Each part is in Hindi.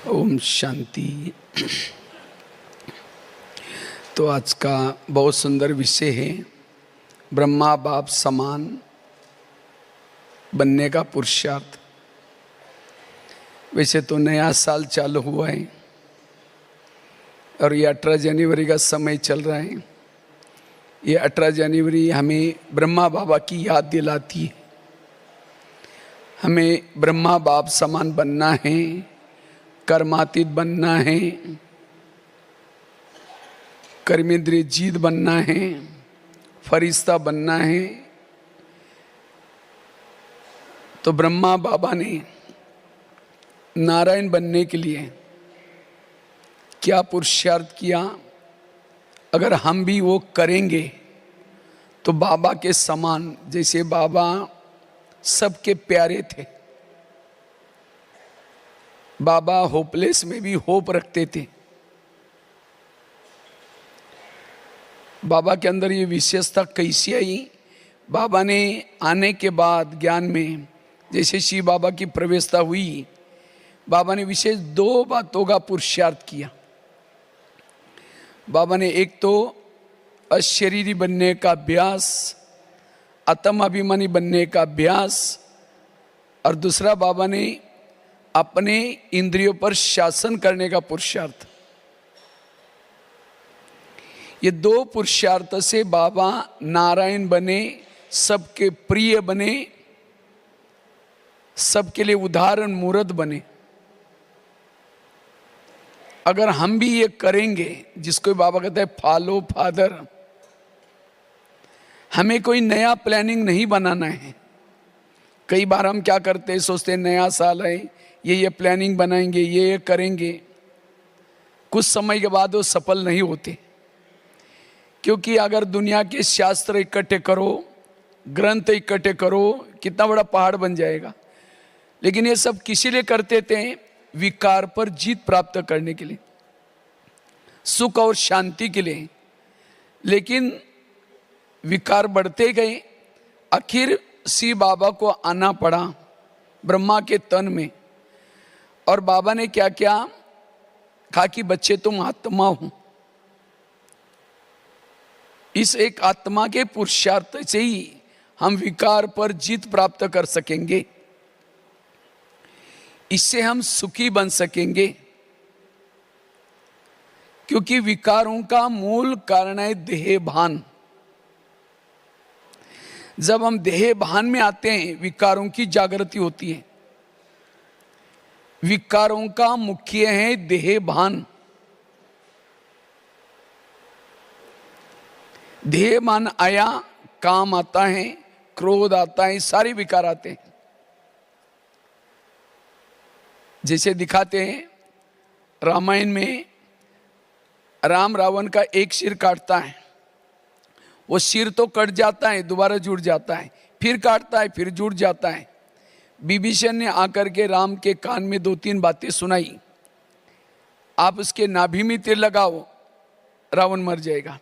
ओम शांति। तो आज का बहुत सुंदर विषय है ब्रह्मा बाप समान बनने का पुरुषार्थ। वैसे तो नया साल चालू हुआ है और ये 18 जनवरी का समय चल रहा है। ये 18 जनवरी हमें ब्रह्मा बाबा की याद दिलाती है। हमें ब्रह्मा बाप समान बनना है, कर्मातीत बनना है, कर्मेंद्रिय जीत बनना है, फरिश्ता बनना है। तो ब्रह्मा बाबा ने नारायण बनने के लिए क्या पुरुषार्थ किया? अगर हम भी वो करेंगे तो बाबा के समान, जैसे बाबा सबके प्यारे थे, बाबा होपलेस में भी होप रखते थे। बाबा के अंदर ये विशेषता कैसी आई? बाबा ने आने के बाद ज्ञान में जैसे शिव बाबा की प्रवेशता हुई, बाबा ने विशेष 2 बातों का पुरुषार्थ किया। बाबा ने एक तो अशरीरी बनने का अभ्यास, आत्म अभिमानी बनने का अभ्यास, और दूसरा बाबा ने अपने इंद्रियों पर शासन करने का पुरुषार्थ। ये 2 पुरुषार्थ से बाबा नारायण बने, सबके प्रिय बने, सबके लिए उदाहरण मूर्त बने। अगर हम भी ये करेंगे, जिसको बाबा कहते हैं फॉलो फादर, हमें कोई नया प्लानिंग नहीं बनाना है। कई बार हम क्या करते हैं, सोचते हैं नया साल है, ये प्लानिंग बनाएंगे, ये करेंगे। कुछ समय के बाद वो सफल नहीं होते, क्योंकि अगर दुनिया के शास्त्र इकट्ठे करो, ग्रंथ इकट्ठे करो, कितना बड़ा पहाड़ बन जाएगा। लेकिन ये सब किसी लिए करते थे? विकार पर जीत प्राप्त करने के लिए, सुख और शांति के लिए। लेकिन विकार बढ़ते गए, आखिर शिव बाबा को आना पड़ा ब्रह्मा के तन में। और बाबा ने क्या किया? कहा कि बच्चे तुम आत्मा हो। इस एक आत्मा के पुरुषार्थ से ही हम विकार पर जीत प्राप्त कर सकेंगे, इससे हम सुखी बन सकेंगे। क्योंकि विकारों का मूल कारण है देह भान। जब हम देह भान में आते हैं, विकारों की जागृति होती है। विकारों का मुख्य है देह भान। देह भान आया, काम आता है, क्रोध आता है, सारे विकार आते हैं। जैसे दिखाते हैं रामायण में, राम रावण का एक सिर काटता है, वो सिर तो कट जाता है, दोबारा जुड़ जाता है, फिर काटता है, फिर जुड़ जाता है। विभीषण ने आकर के राम के कान में 2-3 बातें सुनाई, आप उसके नाभि में तीर लगाओ, रावण मर जाएगा।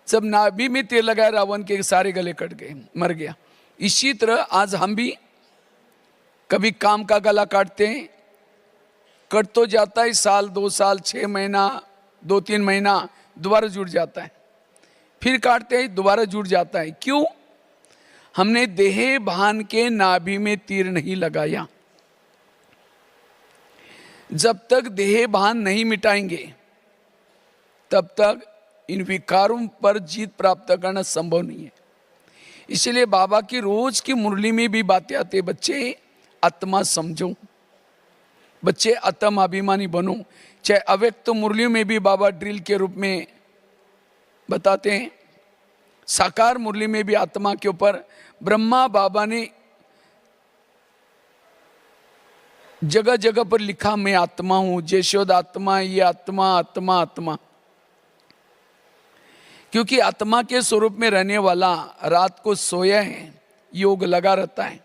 जब नाभि में तीर लगाया, रावण के सारे गले कट गए, मर गया। इसी तरह आज हम भी कभी काम का गला काटते हैं, कट तो जाता है, साल 2 साल 6 महीना 2-3 महीना, दोबारा जुड़ जाता है, फिर काटते हैं, दोबारा जुड़ जाता है। क्यों? हमने देह भान के नाभि में तीर नहीं लगाया। जब तक देह भान नहीं मिटाएंगे, तब तक इन विकारों पर जीत प्राप्त करना संभव नहीं है। इसलिए बाबा की रोज की मुरली में भी बातें आती है, बच्चे आत्मा समझो, बच्चे आत्म अभिमानी बनो। चाहे अव्यक्त मुरलियों में भी बाबा ड्रिल के रूप में बताते हैं, साकार मुरली में भी आत्मा के ऊपर ब्रह्मा बाबा ने जगह जगह पर लिखा, मैं आत्मा हूं, जयशोद आत्मा, ये आत्मा आत्मा आत्मा। क्योंकि आत्मा के स्वरूप में रहने वाला रात को सोया है, योग लगा रहता है,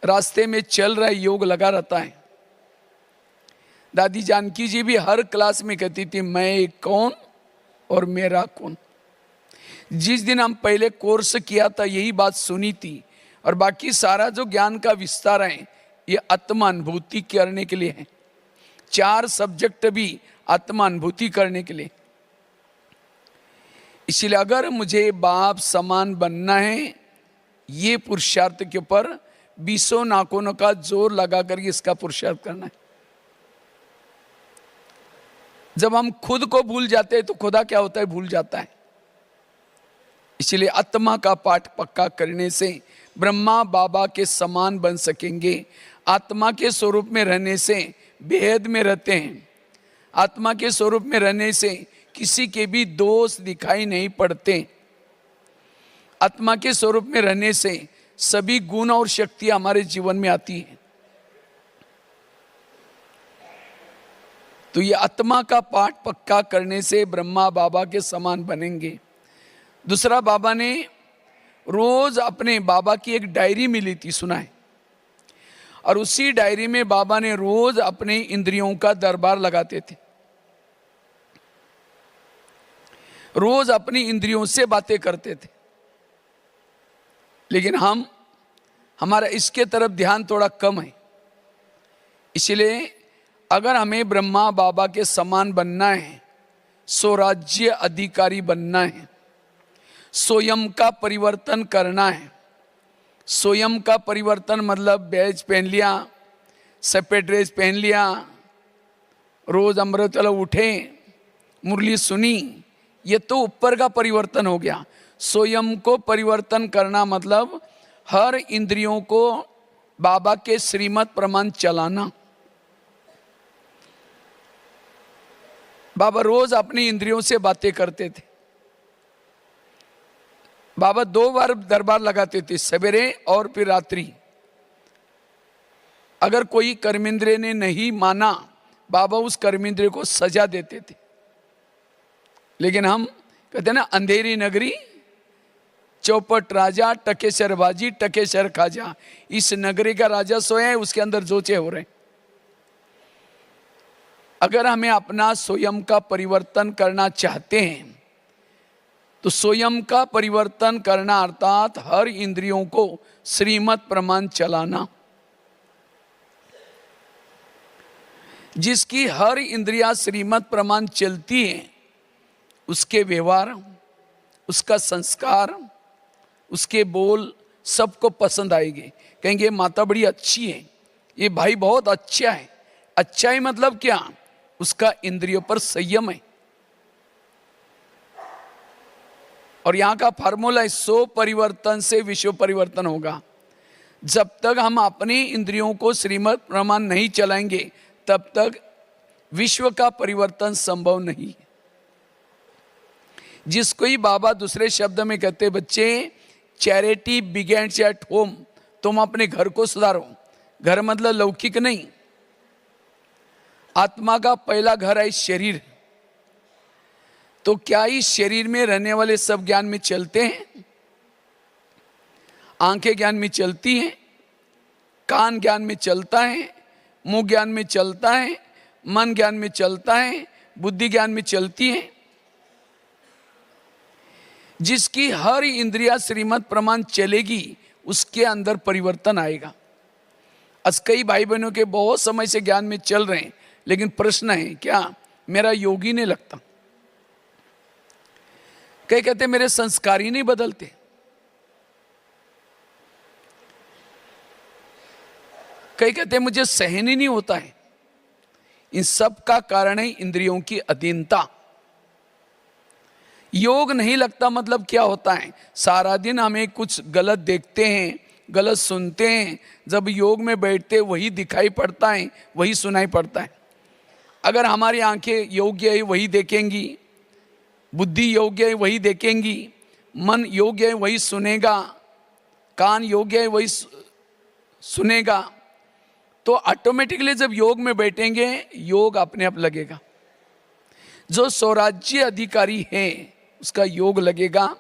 रास्ते में चल रहा है, योग लगा रहता है। दादी जानकी जी भी हर क्लास में कहती थी, मैं कौन और मेरा कौन। जिस दिन हम पहले कोर्स किया था, यही बात सुनी थी। और बाकी सारा जो ज्ञान का विस्तार है, ये आत्मानुभूति करने के लिए है। 4 सब्जेक्ट भी आत्मा अनुभूति करने के लिए। इसलिए अगर मुझे बाप समान बनना है, ये पुरुषार्थ के ऊपर 20 नाखूनों का जोर लगा कर इसका पुरुषार्थ करना है। जब हम खुद को भूल जाते हैं तो खुदा क्या होता है, भूल जाता है। इसलिए आत्मा का पाठ पक्का करने से ब्रह्मा बाबा के समान बन सकेंगे। आत्मा के स्वरूप में रहने से भेद में रहते हैं। आत्मा के स्वरूप में रहने से किसी के भी दोष दिखाई नहीं पड़ते। आत्मा के स्वरूप में रहने से सभी गुण और शक्तियां हमारे जीवन में आती हैं। तो ये आत्मा का पाठ पक्का करने से ब्रह्मा बाबा के समान बनेंगे। दूसरा, बाबा ने रोज अपने बाबा की एक डायरी मिली थी, सुना है, और उसी डायरी में बाबा ने रोज अपने इंद्रियों का दरबार लगाते थे। रोज अपनी इंद्रियों से बातें करते थे। लेकिन हमारा इसके तरफ ध्यान थोड़ा कम है। इसलिए अगर हमें ब्रह्मा बाबा के समान बनना है, स्वराज्य अधिकारी बनना है, स्वयं का परिवर्तन करना है। स्वयं का परिवर्तन मतलब बैज पहन लिया, सफेद ड्रेस पहन लिया, रोज अमृतवेला उठे, मुरली सुनी, ये तो ऊपर का परिवर्तन हो गया। स्वयं को परिवर्तन करना मतलब हर इंद्रियों को बाबा के श्रीमत प्रमाण चलाना। बाबा रोज अपनी इंद्रियों से बातें करते थे। बाबा 2 बार दरबार लगाते थे, सवेरे और फिर रात्रि। अगर कोई कर्मेंद्रिय ने नहीं माना, बाबा उस कर्मेंद्रिय को सजा देते थे। लेकिन हम कहते हैं ना, अंधेरी नगरी चौपट राजा, टकेसर बाजी टकेसर खाजा। इस नगरी का राजा सोया है, उसके अंदर जोचे हो रहे हैं। अगर हमें अपना स्वयं का परिवर्तन करना चाहते हैं तो स्वयं का परिवर्तन करना अर्थात हर इंद्रियों को श्रीमत प्रमाण चलाना। जिसकी हर इंद्रिया श्रीमत प्रमाण चलती है, उसके व्यवहार, उसका संस्कार, उसके बोल सबको पसंद आएंगे। कहेंगे माता बड़ी अच्छी है, ये भाई बहुत अच्छा है। अच्छा है मतलब क्या? उसका इंद्रियों पर संयम है। और यहां का फार्मूला है, 100 परिवर्तन से विश्व परिवर्तन होगा। जब तक हम अपनी इंद्रियों को श्रीमत प्रमाण नहीं चलाएंगे, तब तक विश्व का परिवर्तन संभव नहीं। जिसको ही बाबा दूसरे शब्द में कहते, बच्चे चैरिटी बिगेन्स एट होम, तुम अपने घर को सुधारो। घर मतलब लौकिक नहीं, आत्मा का पहला घर है शरीर। तो क्या इस शरीर में रहने वाले सब ज्ञान में चलते हैं? आंखें ज्ञान में चलती हैं, कान ज्ञान में चलता है, मुंह ज्ञान में चलता है, मन ज्ञान में चलता है, बुद्धि ज्ञान में चलती है। जिसकी हर इंद्रिया श्रीमत प्रमाण चलेगी, उसके अंदर परिवर्तन आएगा। आज कई भाई बहनों के बहुत समय से ज्ञान में चल रहे हैं, लेकिन प्रश्न है क्या मेरा योगी नहीं लगता। कई कहते मेरे संस्कार ही नहीं बदलते। कई कहते मुझे सहन ही नहीं होता है। इन सब का कारण है इंद्रियों की अधीनता। योग नहीं लगता मतलब क्या होता है? सारा दिन हमें कुछ गलत देखते हैं, गलत सुनते हैं। जब योग में बैठते वही दिखाई पड़ता है, वही सुनाई पड़ता है। अगर हमारी आंखें योग्य है वही देखेंगी, बुद्धि योग्य है वही देखेंगी, मन योग्य है वही सुनेगा, कान योग्य है वही सुनेगा, तो ऑटोमेटिकली जब योग में बैठेंगे योग अपने आप लगेगा। जो स्वराज्य अधिकारी है उसका योग लगेगा,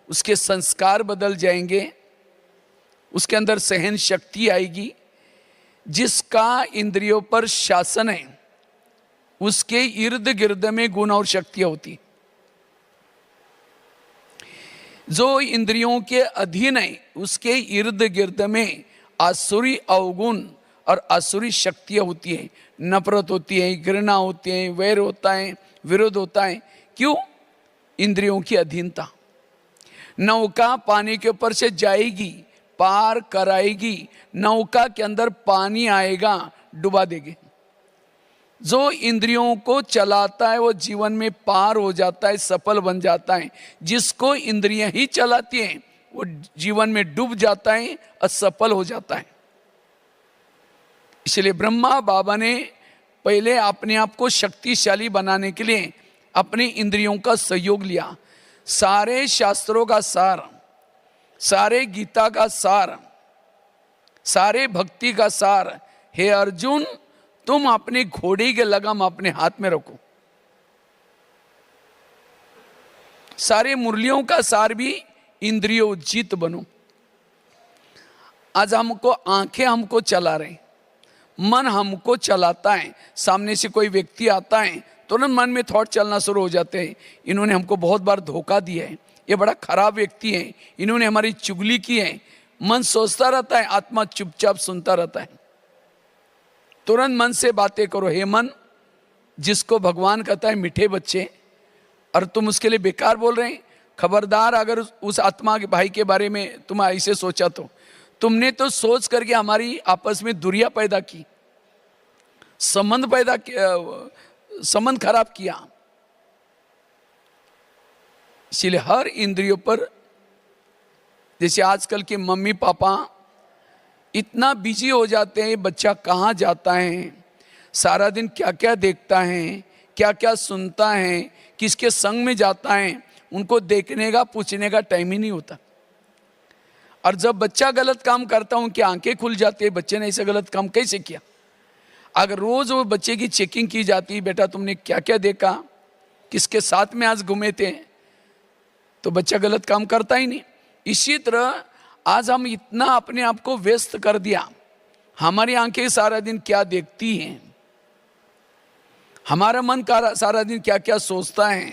उसके संस्कार बदल जाएंगे, उसके अंदर सहन शक्ति आएगी। जिसका इंद्रियों पर शासन है उसके इर्द गिर्द में गुण और शक्तियां होती। जो इंद्रियों के अधीन है उसके इर्द गिर्द में आसुरी अवगुण और आसुरी शक्तियाँ होती हैं, नफरत होती है, घृणा होती है, वैर होता है, विरोध होता है। क्यों? इंद्रियों की अधीनता। नौका पानी के ऊपर से जाएगी, पार कराएगी, नौका के अंदर पानी आएगा, डुबा देगी। जो इंद्रियों को चलाता है वो जीवन में पार हो जाता है, सफल बन जाता है। जिसको इंद्रियां ही चलाती हैं वो जीवन में डूब जाता है, असफल हो जाता है। इसलिए ब्रह्मा बाबा ने पहले अपने आप को शक्तिशाली बनाने के लिए अपनी इंद्रियों का सहयोग लिया। सारे शास्त्रों का सार, सारे गीता का सार, सारे भक्ति का सार, हे अर्जुन तुम अपनी घोड़ी के लगाम अपने हाथ में रखो। सारे मुरलियों का सार भी इंद्रियों जीत बनो। आज हमको आंखें हमको चला रहे, मन हमको चलाता है। सामने से कोई व्यक्ति आता है तुरंत मन में थॉट चलना शुरू हो जाते हैं, इन्होंने हमको बहुत बार धोखा दिया है, ये बड़ा खराब व्यक्ति है, इन्होंने हमारी चुगली की है। मन सोचता रहता है, आत्मा चुपचाप सुनता रहता है। तुरंत मन से बातें करो। हे मन, जिसको भगवान कहता है मीठे बच्चे, और तुम उसके लिए बेकार बोल रहे हैं, खबरदार अगर उस आत्मा के भाई के बारे में तुम ऐसे सोचा तो तुमने तो सोच करके हमारी आपस में दूरियां पैदा की, संबंध खराब किया। इसलिए हर इंद्रियों पर, जैसे आजकल के मम्मी पापा इतना बिजी हो जाते हैं, बच्चा कहाँ जाता है, सारा दिन क्या क्या देखता है, क्या क्या सुनता है, किसके संग में जाता है, उनको देखने का पूछने का टाइम ही नहीं होता। और जब बच्चा गलत काम करता हूँ कि आंखें खुल जाती है, बच्चे ने ऐसा गलत काम कैसे किया। अगर रोज वो बच्चे की चेकिंग की जाती, बेटा तुमने क्या क्या देखा, किसके साथ में आज घूमे थे, तो बच्चा गलत काम करता ही नहीं। इसी तरह आज हम इतना अपने आप को व्यस्त कर दिया, हमारी आंखें सारा दिन क्या देखती हैं, हमारा मन सारा दिन क्या क्या सोचता है,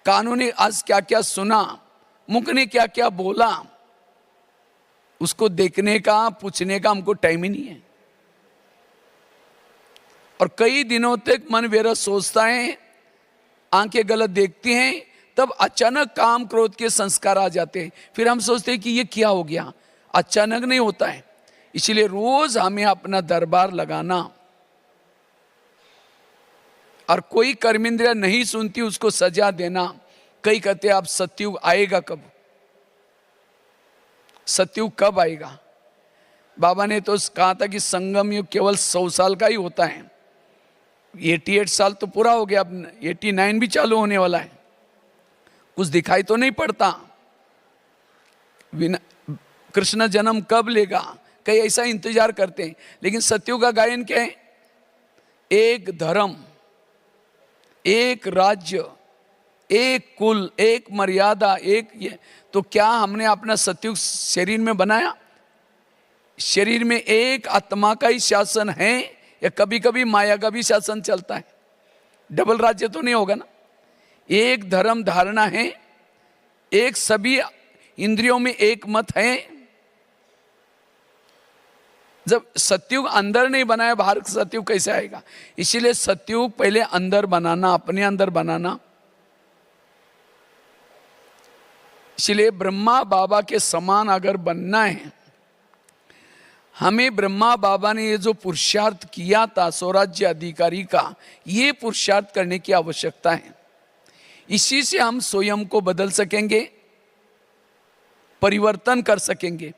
कानों ने आज क्या क्या सुना, मुख ने क्या क्या बोला, उसको देखने का पूछने का हमको टाइम ही नहीं है। और कई दिनों तक मन वेरा सोचता है, आंखें गलत देखती हैं, तब अचानक काम क्रोध के संस्कार आ जाते हैं। फिर हम सोचते हैं कि ये क्या हो गया, अचानक नहीं होता है। इसलिए रोज हमें अपना दरबार लगाना, और कोई कर्मेंद्रिया नहीं सुनती उसको सजा देना। कई कहते आप सतयुग आएगा कब, सतयुग कब आएगा। बाबा ने तो कहा था कि संगम युग केवल 100 साल का ही होता है। 88 साल तो पूरा हो गया, अब 89 भी चालू होने वाला है। कुछ दिखाई तो नहीं पड़ता, कृष्ण जन्म कब लेगा, कई ऐसा इंतजार करते हैं। लेकिन सतयुग का गायन क्या है, एक धर्म, एक राज्य, एक कुल, एक मर्यादा, एक ये। तो क्या हमने अपना सतयुग शरीर में बनाया? शरीर में एक आत्मा का ही शासन है, या कभी कभी माया का भी शासन चलता है? डबल राज्य तो नहीं होगा ना। एक धर्म धारणा है, एक सभी इंद्रियों में एक मत है। जब सतयुग अंदर नहीं बनाया, बाहर सतयुग कैसे आएगा? इसीलिए सतयुग पहले अंदर बनाना, अपने अंदर बनाना। इसलिए ब्रह्मा बाबा के समान अगर बनना है, हमें ब्रह्मा बाबा ने ये जो पुरुषार्थ किया था स्वराज्य अधिकारी का, ये पुरुषार्थ करने की आवश्यकता है। इसी से हम स्वयं को बदल सकेंगे, परिवर्तन कर सकेंगे।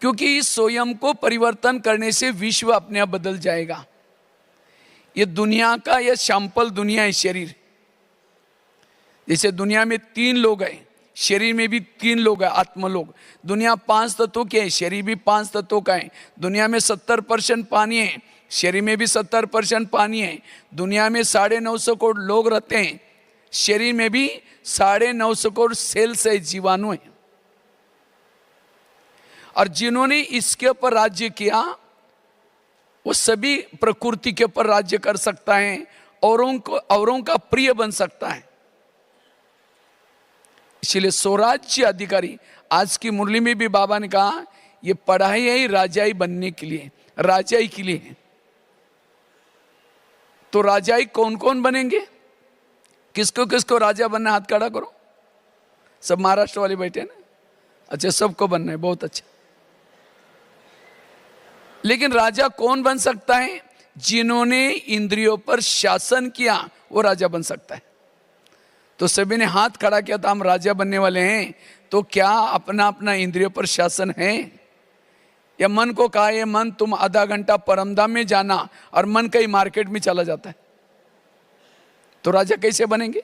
क्योंकि इस स्वयं को परिवर्तन करने से विश्व अपने आप बदल जाएगा। ये दुनिया का, यह सैंपल दुनिया है शरीर। जैसे दुनिया में 3 लोग हैं, शरीर में भी 3 लोग हैं, आत्मलोग। दुनिया 5 तत्वों के है, शरीर भी 5 तत्वों का है। दुनिया में 70% पानी है, शरीर में भी 70% पानी है। दुनिया में 950 करोड़ लोग रहते हैं, शरीर में भी 950 करोड़ सेल्स है, जीवाणु है। और जिन्होंने इसके ऊपर राज्य किया, वो सभी प्रकृति के ऊपर राज्य कर सकता है, औरों का प्रिय बन सकता है। इसलिए स्वराज्य अधिकारी, आज की मुरली में भी बाबा ने कहा, ये पढ़ाई है ही राजाई बनने के लिए। राजाई के लिए है। तो राजाई कौन कौन बनेंगे, किसको किसको राजा बनना, हाथ खड़ा करो। सब महाराष्ट्र वाले बैठे ना, अच्छा सबको बनना है, बहुत अच्छा। लेकिन राजा कौन बन सकता है, जिन्होंने इंद्रियों पर शासन किया वो राजा बन सकता है। तो सभी ने हाथ खड़ा किया तो हम राजा बनने वाले हैं। तो क्या अपना अपना इंद्रियों पर शासन है, या मन को कहा ये मन तुम आधा घंटा परमधाम में जाना और मन कहीं मार्केट में चला जाता है, तो राजा कैसे बनेंगे।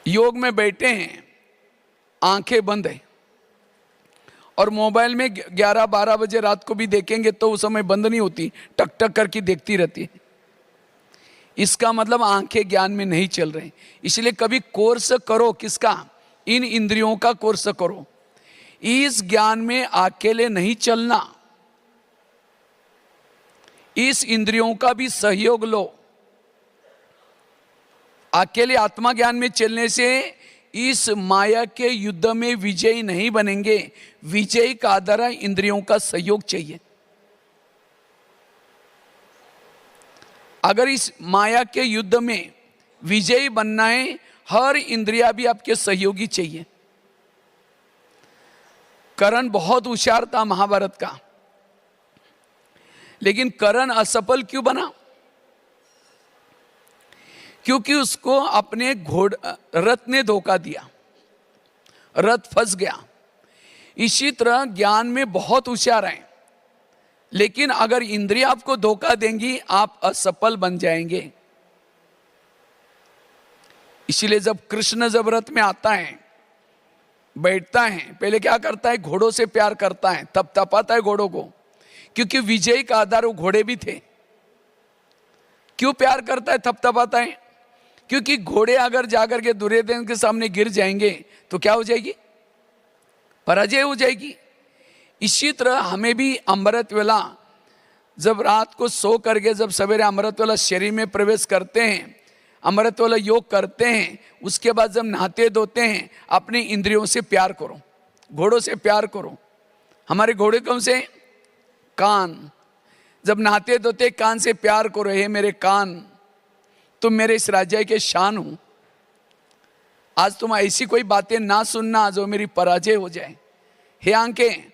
योग में बैठे हैं, आंखें बंद है, और मोबाइल में 11-12 बजे रात को भी देखेंगे तो उस समय बंद नहीं होती, टक टक करके देखती रहती है। इसका मतलब आंखें ज्ञान में नहीं चल रहे। इसलिए कभी कोर्स करो, किसका, इन इंद्रियों का कोर्स करो। इस ज्ञान में अकेले नहीं चलना, इस इंद्रियों का भी सहयोग लो। अकेले आत्मा ज्ञान में चलने से इस माया के युद्ध में विजयी नहीं बनेंगे। विजय का आधार इंद्रियों का सहयोग चाहिए। अगर इस माया के युद्ध में विजयी बनना है, हर इंद्रिया भी आपके सहयोगी चाहिए। कर्ण बहुत होशियार था महाभारत का, लेकिन कर्ण असफल क्यों बना, क्योंकि उसको अपने रथ ने धोखा दिया, रथ फंस गया। इसी तरह ज्ञान में बहुत होशियार हैं, लेकिन अगर इंद्रियां आपको धोखा देंगी आप असफल बन जाएंगे। इसीलिए जब कृष्ण जब रथ में आता है, बैठता है, पहले क्या करता है, घोड़ों से प्यार करता है, तब तपाता है घोड़ों को, क्योंकि विजय का आधार वो घोड़े भी थे। क्यों प्यार करता है, थपथपाता है, क्योंकि घोड़े अगर जाकर के दुर्योधन के सामने गिर जाएंगे तो क्या हो जाएगी, पराजय हो जाएगी। इसी तरह हमें भी अमृत वेला, जब रात को सो करके जब सवेरे अमृत वेला शरीर में प्रवेश करते हैं, अमृत वाला योग करते हैं, उसके बाद जब नहाते धोते हैं, अपने इंद्रियों से प्यार करो, घोड़ों से प्यार करो। हमारे घोड़े कौन से, कान। जब नहाते धोते कान से प्यार करो, हे मेरे कान, तुम मेरे इस राज्य के शान हो। आज तुम ऐसी कोई बातें ना सुनना जो मेरी पराजय हो जाए। हे आंखें,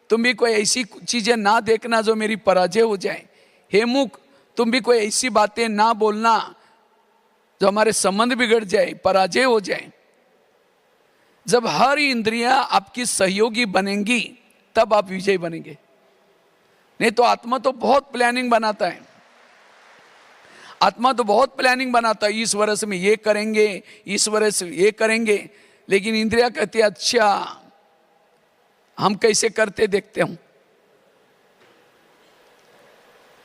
तुम भी कोई ऐसी चीजें ना देखना जो मेरी पराजय हो जाए। हे मुख, तुम भी कोई ऐसी बातें ना बोलना जो हमारे संबंध बिगड़ जाए, पराजय हो जाए। जब हर इंद्रियां आपकी सहयोगी बनेंगी तब आप विजय बनेंगे। नहीं तो आत्मा तो बहुत प्लानिंग बनाता है, आत्मा तो बहुत प्लानिंग बनाता है, इस वर्ष में ये करेंगे, इस वर्ष ये करेंगे, लेकिन इंद्रिया कहती है अच्छा हम कैसे करते देखते हूं।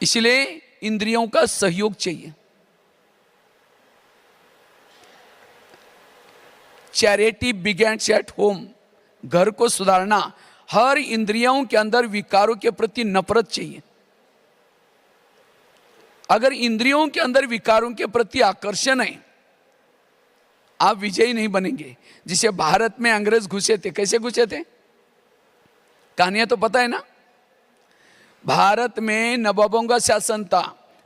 इसलिए इंद्रियों का सहयोग चाहिए। चैरिटी बिगेन्स एट होम, घर को सुधारना। हर इंद्रियों के अंदर विकारों के प्रति नफरत चाहिए। अगर इंद्रियों के अंदर विकारों के प्रति आकर्षण है, आप विजयी नहीं बनेंगे। जिसे भारत में अंग्रेज घुसे थे, कैसे घुसे थे, कहानियां तो पता है ना। भारत में नवाबों का शासन था,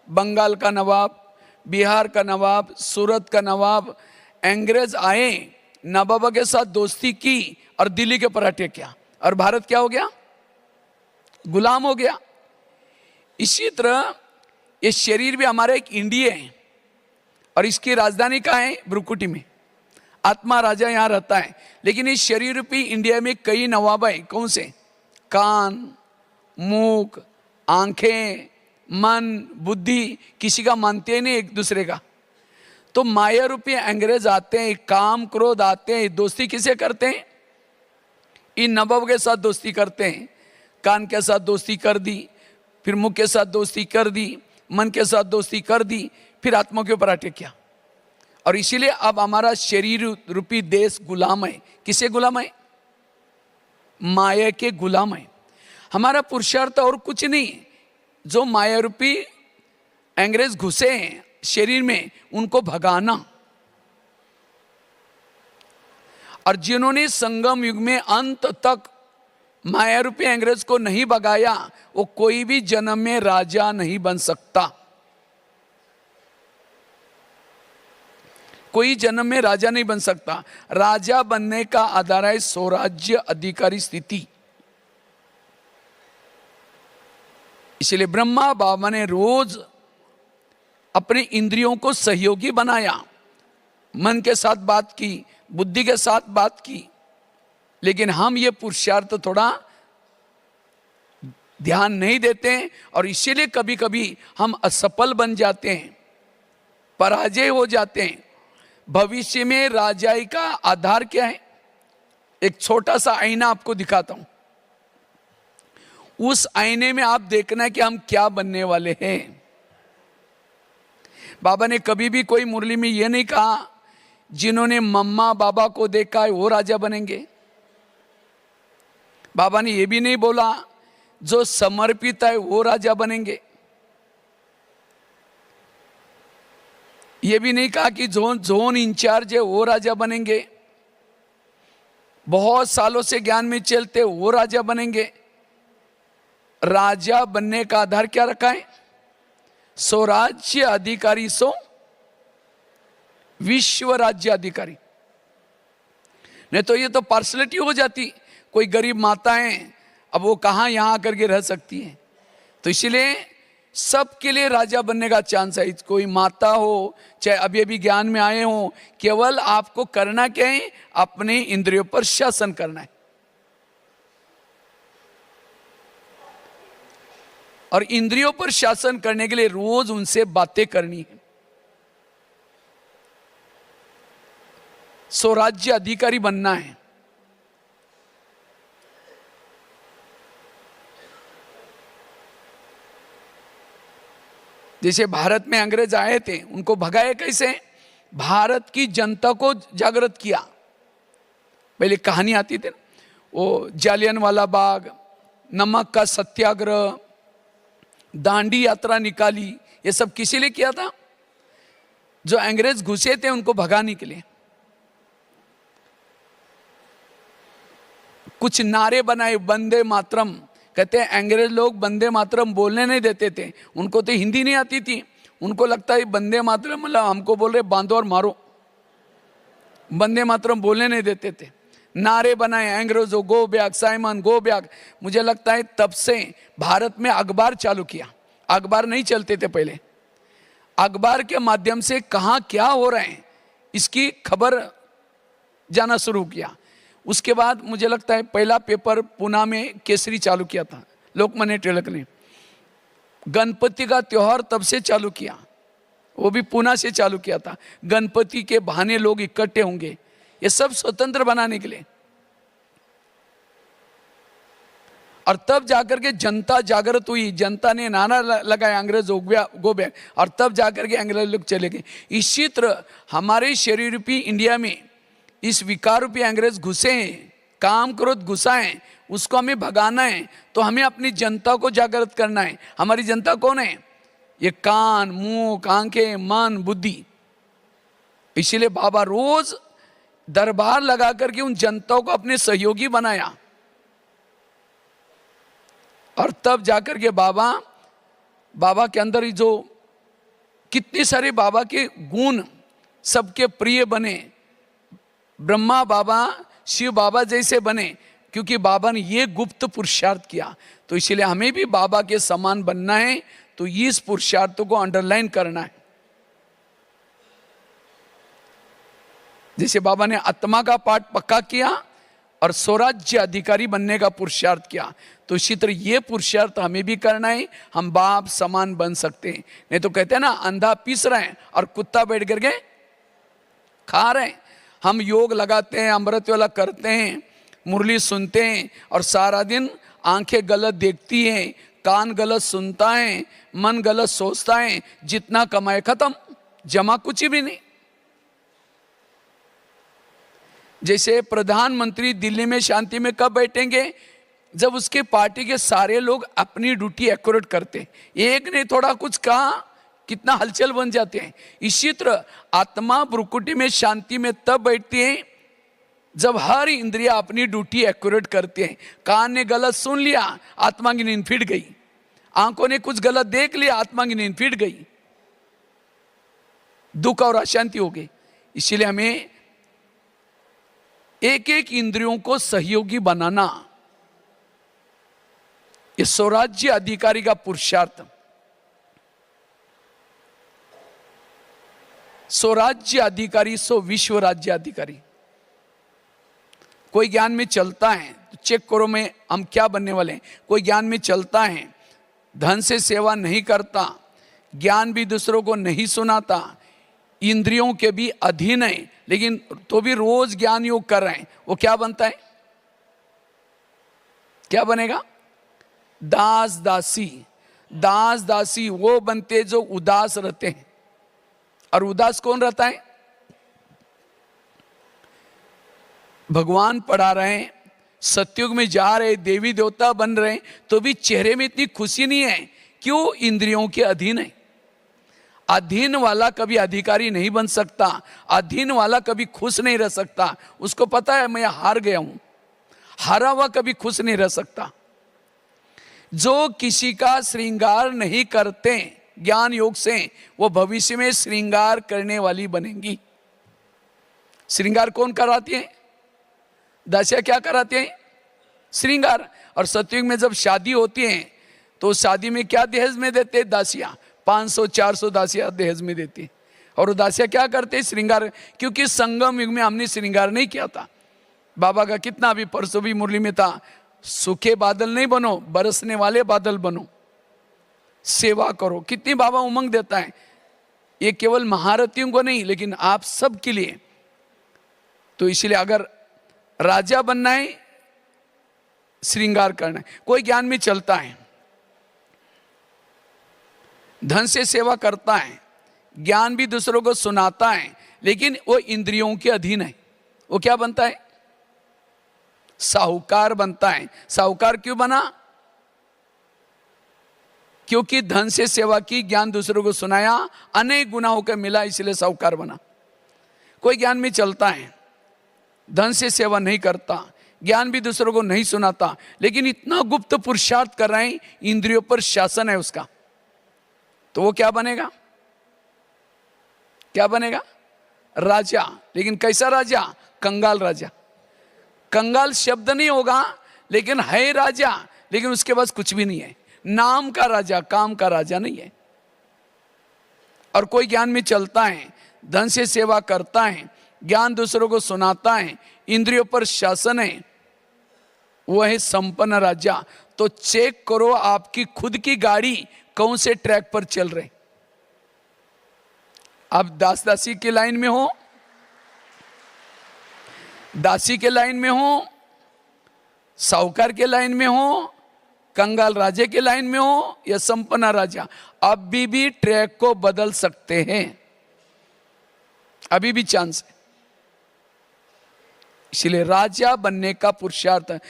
बंगाल का नवाब, बिहार का नवाब, सूरत का नवाब। अंग्रेज आए, नवाबों के साथ दोस्ती की और दिल्ली के पराठे किया, और भारत क्या हो गया, गुलाम हो गया। इसी तरह ये शरीर भी हमारा एक इंडिया है, और इसकी राजधानी कहाँ है, ब्रुकुटी में। आत्मा राजा यहाँ रहता है, लेकिन इस शरीर रूपी इंडिया में कई नवाब है। कौन से, कान, मुख, आंखें, मन, बुद्धि, किसी का मानते नहीं एक दूसरे का। तो माया रूपी अंग्रेज आते हैं, काम क्रोध आते हैं, दोस्ती किसे करते हैं, इन नवाब के साथ दोस्ती करते हैं। कान के साथ दोस्ती कर दी, फिर मुख के साथ दोस्ती कर दी, मन के साथ दोस्ती कर दी, फिर आत्मा के ऊपर अटैक किया। और इसीलिए अब हमारा शरीर रूपी देश गुलाम है। किसे गुलाम है, माया के गुलाम है। हमारा पुरुषार्थ और कुछ नहीं, जो माया रूपी अंग्रेज घुसे हैं शरीर में, उनको भगाना। और जिन्होंने संगम युग में अंत तक माया रूपी अंग्रेज को नहीं भगाया, वो कोई भी जन्म में राजा नहीं बन सकता। कोई जन्म में राजा नहीं बन सकता। राजा बनने का आधार है स्वराज्य अधिकारी स्थिति। इसलिए ब्रह्मा बाबा ने रोज अपने इंद्रियों को सहयोगी बनाया, मन के साथ बात की, बुद्धि के साथ बात की, लेकिन हम ये पुरुषार्थ थोड़ा ध्यान नहीं देते और इसीलिए कभी कभी हम असफल बन जाते हैं, पराजय हो जाते हैं। भविष्य में राजाई का आधार क्या है? एक छोटा सा आईना आपको दिखाता हूं। उस आईने में आप देखना है कि हम क्या बनने वाले हैं। बाबा ने कभी भी कोई मुरली में यह नहीं कहा जिन्होंने मम्मा बाबा को देखा है वो राजा बनेंगे। बाबा ने यह भी नहीं बोला जो समर्पित है वो राजा बनेंगे। यह भी नहीं कहा कि जोन इंचार्ज है वो राजा बनेंगे, बहुत सालों से ज्ञान में चलते वो राजा बनेंगे। राजा बनने का आधार क्या रखा है? स्वराज्य अधिकारी सो विश्व राज्य अधिकारी। नहीं तो ये तो पार्सलिटी हो जाती। कोई गरीब माताएं अब वो कहां यहां करके रह सकती हैं। तो इसीलिए सबके लिए राजा बनने का चांस है। कोई माता हो चाहे अभी अभी ज्ञान में आए हो, केवल आपको करना क्या है? अपने इंद्रियों पर शासन करना है। और इंद्रियों पर शासन करने के लिए रोज उनसे बातें करनी है। स्वराज्य अधिकारी बनना है। जैसे भारत में अंग्रेज आए थे, उनको भगाए कैसे? भारत की जनता को जागृत किया। पहले कहानी आती थी ना, वो जालियनवाला बाग, नमक का सत्याग्रह, दांडी यात्रा निकाली, ये सब किसी लिए किया था? जो अंग्रेज घुसे थे उनको भगाने के लिए। कुछ नारे बनाए, वंदे मातरम। कहते हैं अंग्रेज लोग वंदे मातरम बोलने नहीं देते थे, उनको तो हिंदी नहीं आती थी। उनको लगता है वंदे मातरम मतलब हमको बोल रहे बांधो और मारो, वंदे मातरम बोलने नहीं देते थे। नारे बनाए अंग्रेजों, go back Simon, go back. मुझे लगता है तब से भारत में अखबार चालू किया। अखबार नहीं चलते थे पहले। अखबार के माध्यम से कहाँ क्या हो रहे हैं इसकी खबर जाना शुरू किया। उसके बाद मुझे लगता है पहला पेपर पुणे में केसरी चालू किया था लोकमान्य तिलक ने। गणपति का त्योहार तब से चालू किया, वो भी पुणे से चालू किया था। गणपति के बहाने लोग इकट्ठे होंगे, ये सब स्वतंत्र बनाने के लिए। और तब जाकर के जनता जागृत हुई, जनता ने नारा लगाया अंग्रेज गो बैक, और तब जाकर के अंग्रेज लोग चले गए। इसी तरह हमारे शरीर रूपी इंडिया में इस विकार रूपी अंग्रेज घुसे हैं, काम क्रोध घुसा है, उसको हमें भगाना है। तो हमें अपनी जनता को जागृत करना है। हमारी जनता कौन है? ये कान, मुंह, आंखें, मन, बुद्धि। इसीलिए बाबा रोज दरबार लगा करके उन जनताओं को अपने सहयोगी बनाया। और तब जाकर के बाबा के अंदर जो कितने सारे बाबा के गुण सबके प्रिय बने, ब्रह्मा बाबा, शिव बाबा जैसे बने, क्योंकि बाबा ने ये गुप्त पुरुषार्थ किया। तो इसलिए हमें भी बाबा के समान बनना है, तो इस पुरुषार्थ को अंडरलाइन करना है। जैसे बाबा ने आत्मा का पाठ पक्का किया और स्वराज्य अधिकारी बनने का पुरुषार्थ किया, तो इसी तरह ये पुरुषार्थ हमें भी करना है। हम बाप समान बन सकते हैं। नहीं तो कहते हैं ना, अंधा पीस रहे हैं और कुत्ता बैठ करके खा रहे हैं। हम योग लगाते हैं, अमृत वाला करते हैं, मुरली सुनते हैं, और सारा दिन आंखें गलत देखती हैं, कान गलत सुनता है, मन गलत सोचता है, जितना कमाए खत्म, जमा कुछ भी नहीं। जैसे प्रधानमंत्री दिल्ली में शांति में कब बैठेंगे? जब उसके पार्टी के सारे लोग अपनी ड्यूटी एक्यूरेट करते। एक ने थोड़ा कुछ कहा, कितना हलचल बन जाते हैं। इसी तरह आत्मा भ्रुकुटी में शांति में तब बैठती है जब हर इंद्रिया अपनी ड्यूटी एक्यूरेट करते हैं, कान ने गलत सुन लिया, आत्मा की नींद फिट गई, आंखों ने कुछ गलत देख लिया, आत्मा की नींद फिट गई, दुख और अशांति हो गई। इसीलिए हमें एक एक इंद्रियों को सहयोगी बनाना, ये स्वराज्य अधिकारी का पुरुषार्थ। स्वराज्य अधिकारी सो विश्व राज्य अधिकारी। कोई ज्ञान में चलता है तो चेक करो में हम क्या बनने वाले हैं। कोई ज्ञान में चलता है, धन से सेवा नहीं करता, ज्ञान भी दूसरों को नहीं सुनाता, इंद्रियों के भी अधीन है, लेकिन तो भी रोज ज्ञान योग कर रहे हैं, वो क्या बनता है? क्या बनेगा? दास दासी। दास दासी वो बनते जो उदास रहते हैं। और उदास कौन रहता है? भगवान पढ़ा रहे हैं, सतयुग में जा रहे, देवी देवता बन रहे, तो भी चेहरे में इतनी खुशी नहीं है। क्यों? इंद्रियों के अधीन है। अधीन वाला कभी अधिकारी नहीं बन सकता, अधीन वाला कभी खुश नहीं रह सकता। उसको पता है मैं हार गया हूं, हारा हुआ कभी खुश नहीं रह सकता। जो किसी का श्रृंगार नहीं करते ज्ञान योग से, वो भविष्य में श्रृंगार करने वाली बनेंगी। श्रृंगार कौन कराती है? दासियां क्या कराती हैं? श्रृंगार। और सतयुग में जब शादी होती है तो शादी में क्या दहेज में देते हैं? दासियां 500-400 दासियां दहेज में देती है। और वो दासियां क्या करते हैं? श्रृंगार। क्योंकि संगम युग में हमने श्रृंगार नहीं किया था। बाबा का कितना भी परसों भी मुरली में था, सूखे बादल नहीं बनो, बरसने वाले बादल बनो, सेवा करो। कितनी बाबा उमंग देता है। ये केवल महारथियों को नहीं, लेकिन आप सब के लिए। तो इसलिए अगर राजा बनना है, श्रृंगार करना है। कोई ज्ञान में चलता है, धन से सेवा करता है, ज्ञान भी दूसरों को सुनाता है, लेकिन वो इंद्रियों के अधीन है, वो क्या बनता है? साहूकार बनता है। साहूकार क्यों बना? क्योंकि धन से सेवा की, ज्ञान दूसरों को सुनाया, अनेक गुना होकर मिला, इसलिए साहूकार बना। कोई ज्ञान में चलता है, धन से सेवा नहीं करता, ज्ञान भी दूसरों को नहीं सुनाता, लेकिन इतना गुप्त पुरुषार्थ कर रहे हैं, इंद्रियों पर शासन है उसका, तो वो क्या बनेगा? क्या बनेगा? राजा। लेकिन कैसा राजा? कंगाल राजा। कंगाल शब्द नहीं होगा, लेकिन है राजा, लेकिन उसके पास कुछ भी नहीं है। नाम का राजा, काम का राजा नहीं है। और कोई ज्ञान में चलता है, धन से सेवा करता है, ज्ञान दूसरों को सुनाता है, इंद्रियों पर शासन है, वो है संपन्न राजा। तो चेक करो आपकी खुद की गाड़ी कौन से ट्रैक पर चल रहे। आप दास दासी के लाइन में हो, दासी के लाइन में हो, साहूकार के लाइन में हो, कंगाल राजे के लाइन में हो, या संपन्न राजा, अभी भी ट्रैक को बदल सकते हैं, अभी भी चांस है। इसलिए राजा बनने का पुरुषार्थ है।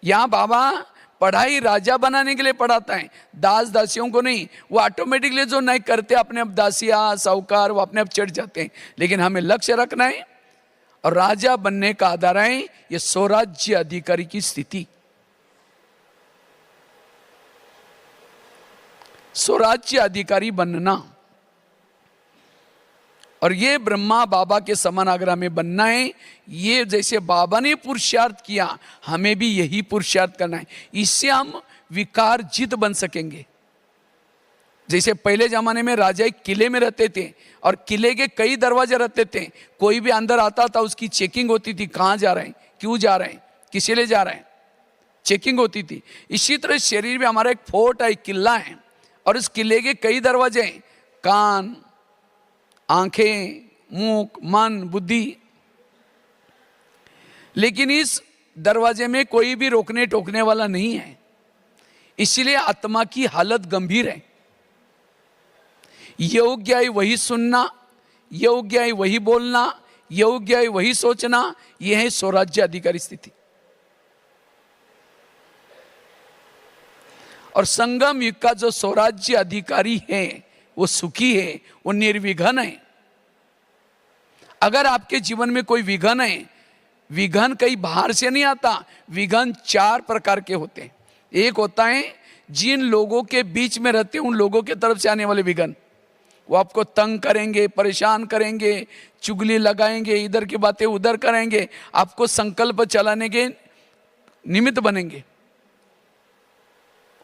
यहां बाबा पढ़ाई राजा बनाने के लिए पढ़ाता है, दास दासियों को नहीं। वो ऑटोमेटिकली जो नहीं करते अपने आप दासिया साहूकार, वो अपने आप चढ़ जाते हैं। लेकिन हमें लक्ष्य रखना है, और राजा बनने का आधार है ये स्वराज्य अधिकारी की स्थिति। स्वराज्य अधिकारी बनना, और ये ब्रह्मा बाबा के समान अगर हमें बनना है, ये जैसे बाबा ने पुरुषार्थ किया, हमें भी यही पुरुषार्थ करना है। इससे हम विकार जित बन सकेंगे। जैसे पहले जमाने में राजा एक किले में रहते थे, और किले के कई दरवाजे रहते थे। कोई भी अंदर आता था, उसकी चेकिंग होती थी, कहाँ जा रहे हैं, क्यों जा रहे हैं, किस लिए जा रहे हैं, चेकिंग होती थी। इसी तरह शरीर में हमारा एक फोर्ट है, किला है, और उस किले के कई दरवाजे हैं, कान, आंखें, मुख, मन, बुद्धि। लेकिन इस दरवाजे में कोई भी रोकने टोकने वाला नहीं है। इसलिए आत्मा की हालत गंभीर है। योग्य है वही सुनना, योग्य है वही बोलना, योग्य है वही सोचना, यह है स्वराज्य अधिकारी स्थिति। और संगम युग का जो स्वराज्य अधिकारी है, वो सुखी है, वो निर्विघ्न है। अगर आपके जीवन में कोई विघ्न है, विघन कहीं बाहर से नहीं आता। विघन 4 प्रकार के होते हैं। एक होता है जिन लोगों के बीच में रहते हैं उन लोगों के तरफ से आने वाले विघन, वो आपको तंग करेंगे, परेशान करेंगे, चुगली लगाएंगे, इधर की बातें उधर करेंगे, आपको संकल्प चलाने के निमित्त बनेंगे,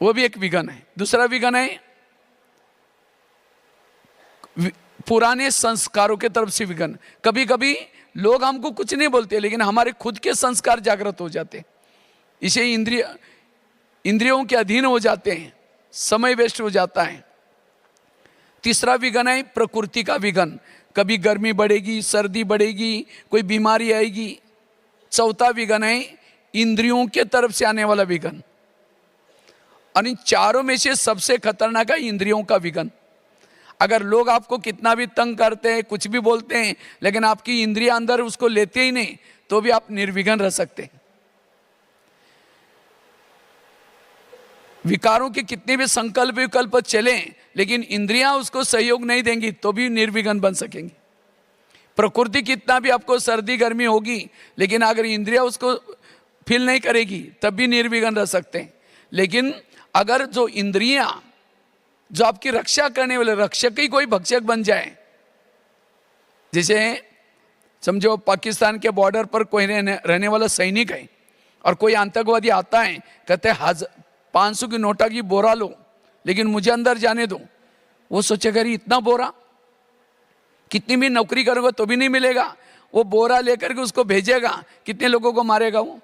वो भी एक विघन है। दूसरा विघन है पुराने संस्कारों के तरफ से विघन। कभी कभी लोग हमको कुछ नहीं बोलते लेकिन हमारे खुद के संस्कार जागृत हो जाते, इसे इंद्रियों के अधीन हो जाते हैं, समय वेस्ट हो जाता है। तीसरा विघन है प्रकृति का विघन, कभी गर्मी बढ़ेगी, सर्दी बढ़ेगी, कोई बीमारी आएगी। चौथा विघन है इंद्रियों के तरफ से आने वाला विघन। और इन चारों में से सबसे खतरनाक है इंद्रियों का विघन। अगर लोग आपको कितना भी तंग करते हैं, कुछ भी बोलते हैं, लेकिन आपकी इंद्रियां अंदर उसको लेते ही नहीं, तो भी आप निर्विघ्न रह सकते हैं। विकारों के कितने भी संकल्प विकल्प चलें, लेकिन इंद्रियां उसको सहयोग नहीं देंगी तो भी निर्विघ्न बन सकेंगी। प्रकृति कितना भी आपको सर्दी गर्मी होगी, लेकिन अगर इंद्रियां उसको फील नहीं करेगी तब भी निर्विघ्न रह सकते हैं। लेकिन अगर जो इंद्रियां जो आपकी रक्षा करने वाले रक्षक ही कोई भक्षक बन जाए, जैसे समझो पाकिस्तान के बॉर्डर पर कोई रहने वाला सैनिक है और कोई आतंकवादी आता है, कहते हैं 500 की नोटा की बोरा लो लेकिन मुझे अंदर जाने दो। वो सोचेगा अरे इतना बोरा, कितनी भी नौकरी करोगे तो भी नहीं मिलेगा। वो बोरा लेकर के उसको भेजेगा, कितने लोगों को मारेगा वो।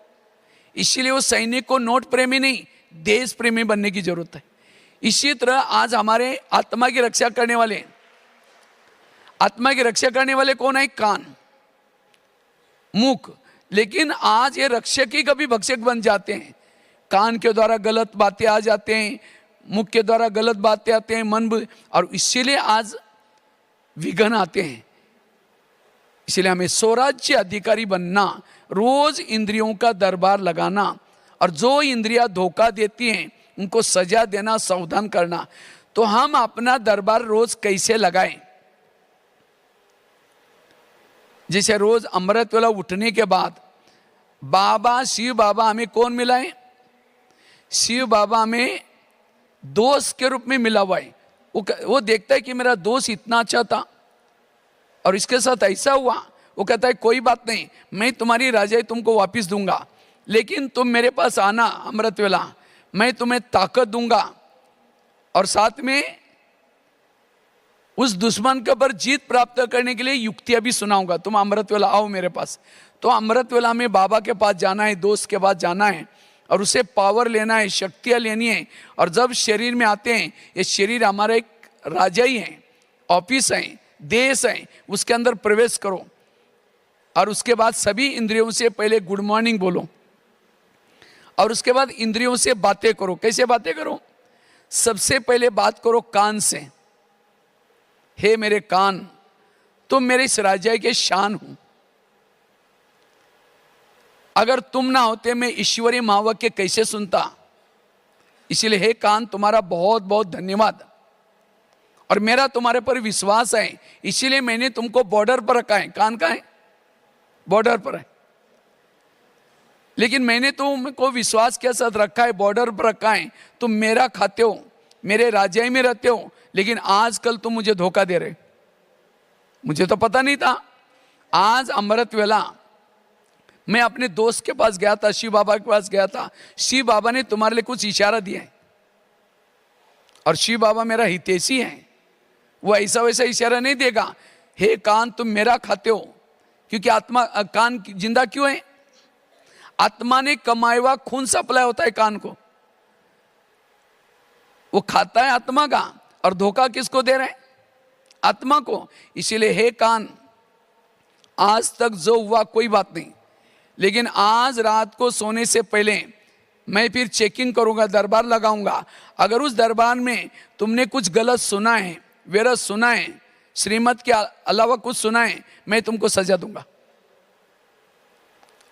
इसीलिए वो सैनिक को नोट प्रेमी नहीं, देश प्रेमी बनने की जरूरत है। इसी तरह आज हमारे आत्मा की रक्षा करने वाले, आत्मा की रक्षा करने वाले कौन है? कान, मुख। लेकिन आज ये रक्षक ही कभी भक्षक बन जाते हैं। कान के द्वारा गलत बातें आ जाते हैं, मुख के द्वारा गलत बातें आते हैं, और इसीलिए आज विघन आते हैं। इसलिए हमें स्वराज्य अधिकारी बनना, रोज इंद्रियों का दरबार लगाना, और जो इंद्रियां धोखा देती हैं उनको सजा देना, सावधान करना। तो हम अपना दरबार रोज कैसे लगाएं? जैसे रोज अमृत वेला उठने के बाद बाबा शिव बाबा हमें कौन मिलाए? शिव बाबा में दोस्त के रूप में मिला हुआ है। वो देखता है कि मेरा दोस्त इतना अच्छा था और इसके साथ ऐसा हुआ। वो कहता है कोई बात नहीं, मैं तुम्हारी राजाई तुमको वापस दूंगा, लेकिन तुम मेरे पास आना अमृत वेला, मैं तुम्हें ताकत दूंगा और साथ में उस दुश्मन के ऊपर जीत प्राप्त करने के लिए युक्तियां भी सुनाऊंगा। तुम अमृत वेला आओ मेरे पास। तो अमृत वेला में बाबा के पास जाना है, दोस्त के पास जाना है और उसे पावर लेना है, शक्तियां लेनी है। और जब शरीर में आते हैं, ये शरीर हमारा एक राजा ही है, ऑफिस है, देश है, उसके अंदर प्रवेश करो और उसके बाद सभी इंद्रियों से पहले गुड मॉर्निंग बोलो और उसके बाद इंद्रियों से बातें करो। कैसे बातें करो? सबसे पहले बात करो कान से। हे मेरे कान, तुम मेरे इस राज्य के शान हो। अगर तुम ना होते मैं ईश्वरीय महावाक्य कैसे सुनता? इसलिए हे कान, तुम्हारा बहुत बहुत धन्यवाद और मेरा तुम्हारे पर विश्वास है, इसीलिए मैंने तुमको बॉर्डर पर रखा है। कान का है? बॉर्डर पर है। लेकिन मैंने तुमको विश्वास के साथ रखा है, बॉर्डर पर रखा है। तुम मेरा खाते हो, मेरे राज्य में रहते हो, लेकिन आजकल तुम मुझे धोखा दे रहे। मुझे तो पता नहीं था। आज अमृत वेला मैं अपने दोस्त के पास गया था, शिव बाबा के पास गया था। शिव बाबा ने तुम्हारे लिए कुछ इशारा दिया है और शिव बाबा मेरा हितैषी है, वो ऐसा वैसा इशारा नहीं देगा। हे कान, तुम मेरा खाते हो, क्योंकि आत्मा, कान जिंदा क्यों है? आत्मा ने कमाया हुआ खून सप्लाई होता है कान को, वो खाता है आत्मा का। और धोखा किसको दे रहे हैं? आत्मा को। इसीलिए हे कान, आज तक जो हुआ कोई बात नहीं, लेकिन आज रात को सोने से पहले मैं फिर चेकिंग करूंगा, दरबार लगाऊंगा। अगर उस दरबार में तुमने कुछ गलत सुना है, विरत सुना है, श्रीमत के अलावा कुछ सुना है, मैं तुमको सजा दूंगा।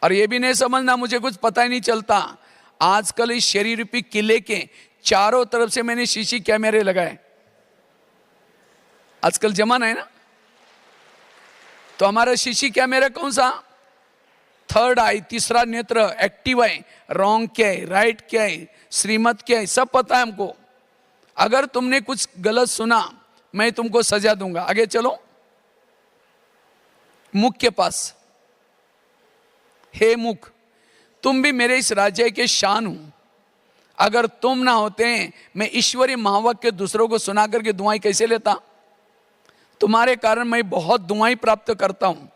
और ये भी नहीं समझना मुझे कुछ पता ही नहीं चलता। आजकल इस शरीर रूपी किले के चारों तरफ से मैंने शीशी कैमरे लगाए। आजकल जमाना है ना, तो हमारा शीशी कैमरा कौन सा? थर्ड आई, तीसरा नेत्र एक्टिव है, रॉन्ग क्या है, राइट क्या है, श्रीमत क्या है, सब पता है हमको। अगर तुमने कुछ गलत सुना मैं तुमको सजा दूंगा। आगे चलो, मुख के पास, हे मुख तुम भी मेरे इस राज्य के शान हो। अगर तुम ना होते मैं ईश्वरीय महावाक्य दूसरों को सुना करके दुआएं कैसे लेता। तुम्हारे कारण मैं बहुत दुआएं प्राप्त करता हूं,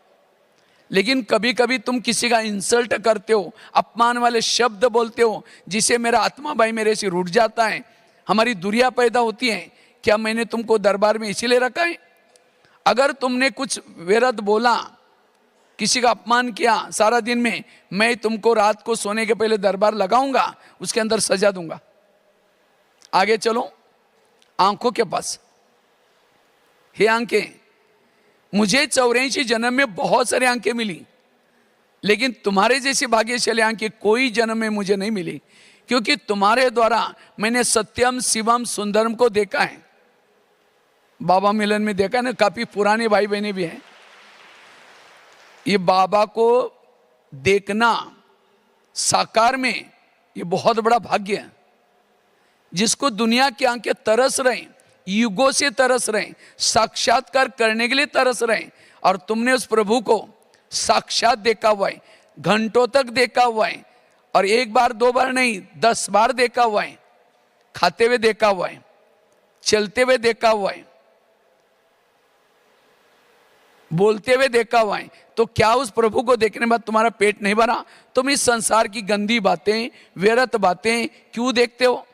लेकिन कभी कभी तुम किसी का इंसल्ट करते हो, अपमान वाले शब्द बोलते हो, जिसे मेरा आत्मा भाई मेरे से रूठ जाता है, हमारी दूरियां पैदा होती हैं। क्या मैंने तुमको दरबार में इसीलिए रखा है? अगर तुमने कुछ व्यर्थ बोला, किसी का अपमान किया सारा दिन में, मैं तुमको रात को सोने के पहले दरबार लगाऊंगा, उसके अंदर सजा दूंगा। आगे चलो, आंखों के पास, हे आंखें मुझे 84 जन्म में बहुत सारी आंखें मिली, लेकिन तुम्हारे जैसी भाग्यशाली आंखें कोई जन्म में मुझे नहीं मिली, क्योंकि तुम्हारे द्वारा मैंने सत्यम शिवम सुंदरम को देखा है। बाबा मिलन में देखा ना, काफी पुराने भाई बहने भी हैं। ये बाबा को देखना साकार में ये बहुत बड़ा भाग्य है। जिसको दुनिया की आंखें तरस रहे, युगों से तरस रहे, साक्षात्कार करने के लिए तरस रहे, और तुमने उस प्रभु को साक्षात देखा हुआ है, घंटों तक देखा हुआ है, और एक बार दो बार नहीं 10 बार देखा हुआ है, खाते हुए देखा हुआ है, चलते हुए देखा हुआ है, बोलते हुए देखा हुआ है। तो क्या उस प्रभु को देखने के बाद तुम्हारा पेट नहीं भरा? तुम इस संसार की गंदी बातें, व्यर्थ बातें क्यों देखते हो?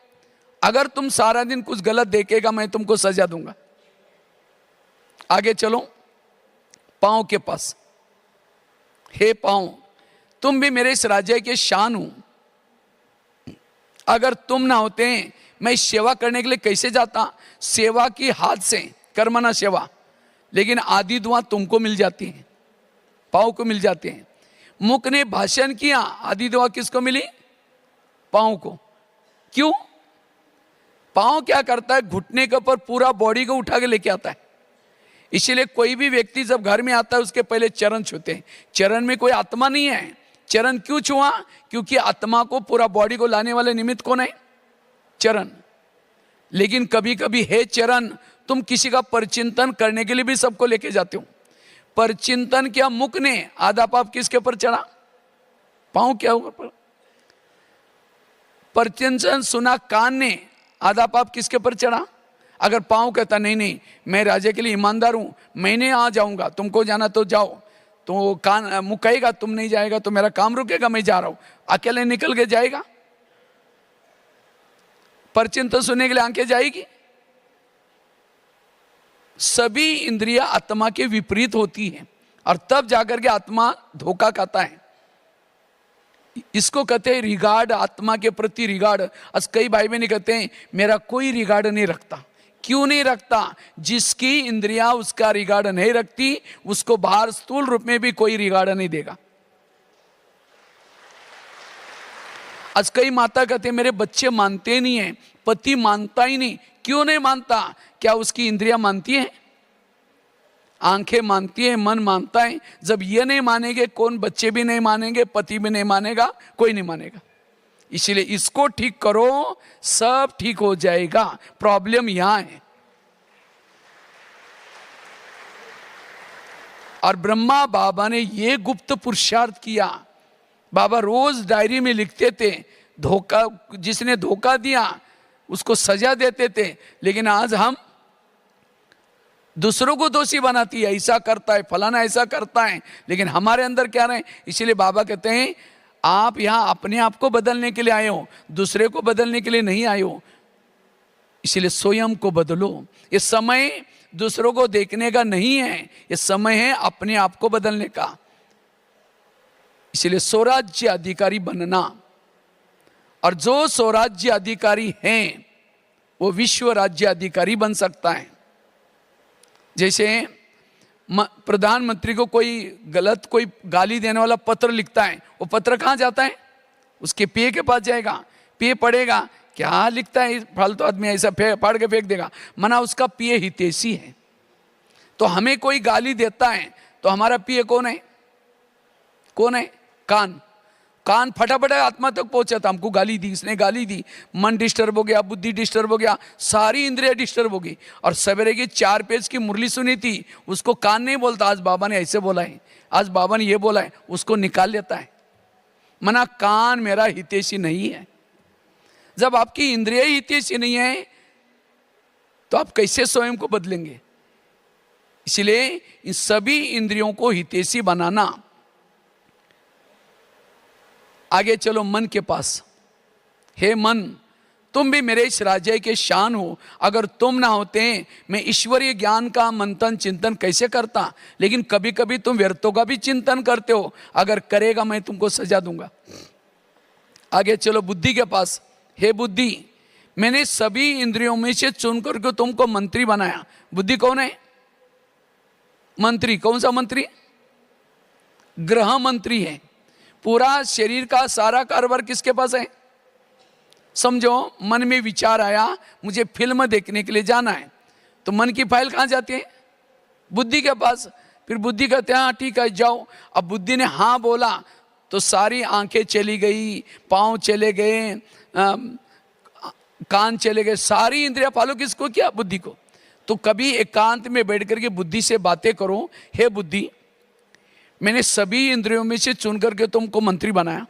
अगर तुम सारा दिन कुछ गलत देखेगा मैं तुमको सजा दूंगा। आगे चलो, पांव के पास, हे पांव तुम भी मेरे इस राज्य के शान हो। अगर तुम ना होते मैं सेवा करने के लिए कैसे जाता? सेवा की हाथ से कर्मना सेवा, लेकिन आदि दुआ तुमको मिल जाती है, पांव को मिल जाते हैं। मुख ने भाषण किया, आदि दुआ किसको मिली? पांव को। क्यों? पांव क्या करता है? घुटने के ऊपर पूरा बॉडी को उठा के लेके आता है। इसीलिए कोई भी व्यक्ति जब घर में आता है उसके पहले चरण छूते हैं। चरण में कोई आत्मा नहीं है। चरण क्यों छुआ? क्योंकि आत्मा को पूरा बॉडी को लाने वाले निमित्त कौन है? चरण। लेकिन कभी कभी हे चरण, तुम किसी का परचिंतन करने के लिए भी सबको लेके जाते हो। परचिंतन किया मुख ने, आधा पाप किसके ऊपर चढ़ा? पांव क्या ऊपर। परचिंतन सुना कान ने, आधा पाप किसके ऊपर चढ़ा? अगर पांव कहता नहीं नहीं मैं राजा के लिए ईमानदार हूं, मैंने आ जाऊंगा, तुमको जाना तो जाओ, तो कान मुख कहेगा तुम नहीं जाएगा तो मेरा काम रुकेगा, मैं जा रहा हूं, अकेले निकल के जाएगा? परचिंतन सुनने के लिए आंखें जाएगी? सभी इंद्रियां आत्मा के विपरीत होती हैं, और तब जाकर के आत्मा धोखा खाता है। इसको कहते हैं रिगार्ड, आत्मा के प्रति रिगार्ड। कई भाई बहन कहते हैं मेरा कोई रिगार्ड नहीं रखता। क्यों नहीं रखता? जिसकी इंद्रियां उसका रिगार्ड नहीं रखती, उसको बाहर स्थूल रूप में भी कोई रिगार्ड नहीं देगा। आज कई माता कहते हैं मेरे बच्चे मानते नहीं है, पति मानता ही नहीं। क्यों नहीं मानता? क्या उसकी इंद्रियां मानती हैं? आंखें मानती हैं, मन मानता है। जब ये नहीं मानेंगे, कौन बच्चे भी नहीं मानेंगे, पति भी नहीं मानेगा, कोई नहीं मानेगा। इसीलिए इसको ठीक करो, सब ठीक हो जाएगा। प्रॉब्लम यहां है। और ब्रह्मा बाबा ने ये गुप्त पुरुषार्थ किया। बाबा रोज डायरी में लिखते थे, धोखा, जिसने धोखा दिया उसको सजा देते थे। लेकिन आज हम दूसरों को दोषी बनाती है, ऐसा करता है, फलाना ऐसा करता है, लेकिन हमारे अंदर क्या रहे? इसीलिए बाबा कहते हैं आप यहां अपने आप को बदलने के लिए आए हो, दूसरे को बदलने के लिए नहीं आए हो। इसीलिए स्वयं को बदलो। ये समय दूसरों को देखने का नहीं है, ये समय है अपने आप को बदलने का। इसलिए स्वराज्य अधिकारी बनना, और जो स्वराज्य अधिकारी हैं वो विश्व राज्य अधिकारी बन सकता है। जैसे प्रधानमंत्री को कोई गलत, कोई गाली देने वाला पत्र लिखता है, वो पत्र कहाँ जाता है? उसके पीए के पास जाएगा। पीए पढ़ेगा, क्या लिखता है फालतू आदमी, ऐसा फाड़ के फेंक देगा। मना उसका पीए हितैषी है। तो हमें कोई गाली देता है तो हमारा पीए कौन है? कौन है? कान, कान फटाफट आत्मा तक पहुंचा था, हमको गाली दी, इसने गाली दी, मन डिस्टर्ब हो गया, बुद्धि डिस्टर्ब हो गया, सारी इंद्रिया डिस्टर्ब हो गई। और सवेरे की 4 पेज की मुरली सुनी थी, उसको कान नहीं बोलता, आज बाबा ने ऐसे बोला है, आज बाबा ने ये बोला है, उसको निकाल लेता है। मना कान मेरा हितैषी नहीं है। जब आपकी इंद्रिया ही हितैषी नहीं है तो आप कैसे स्वयं को बदलेंगे? इसलिए इन सभी इंद्रियों को हितैषी बनाना। आगे चलो मन के पास। हे मन, तुम भी मेरे इस राज्य के शान हो। अगर तुम ना होते मैं ईश्वरीय ज्ञान का मंथन चिंतन कैसे करता। लेकिन कभी कभी तुम व्यर्थों का भी चिंतन करते हो, अगर करेगा मैं तुमको सजा दूंगा। आगे चलो बुद्धि के पास। हे बुद्धि, मैंने सभी इंद्रियों में से चुन करके तुमको मंत्री बनाया। बुद्धि कौन है? मंत्री। कौन सा मंत्री? ग्रह मंत्री है। पूरा शरीर का सारा कारोबार किसके पास है? समझो मन में विचार आया, मुझे फिल्म देखने के लिए जाना है, तो मन की फाइल कहाँ जाती है? बुद्धि के पास। फिर बुद्धि कहते हैं हाँ ठीक है जाओ। अब बुद्धि ने हाँ बोला तो सारी आंखें चली गई, पांव चले गए, कान चले गए, सारी इंद्रियां फॉलो किसको किया? बुद्धि को। तो कभी एकांत में बैठ करके बुद्धि से बातें करो। हे बुद्धि, मैंने सभी इंद्रियों में से चुन करके तुमको मंत्री बनाया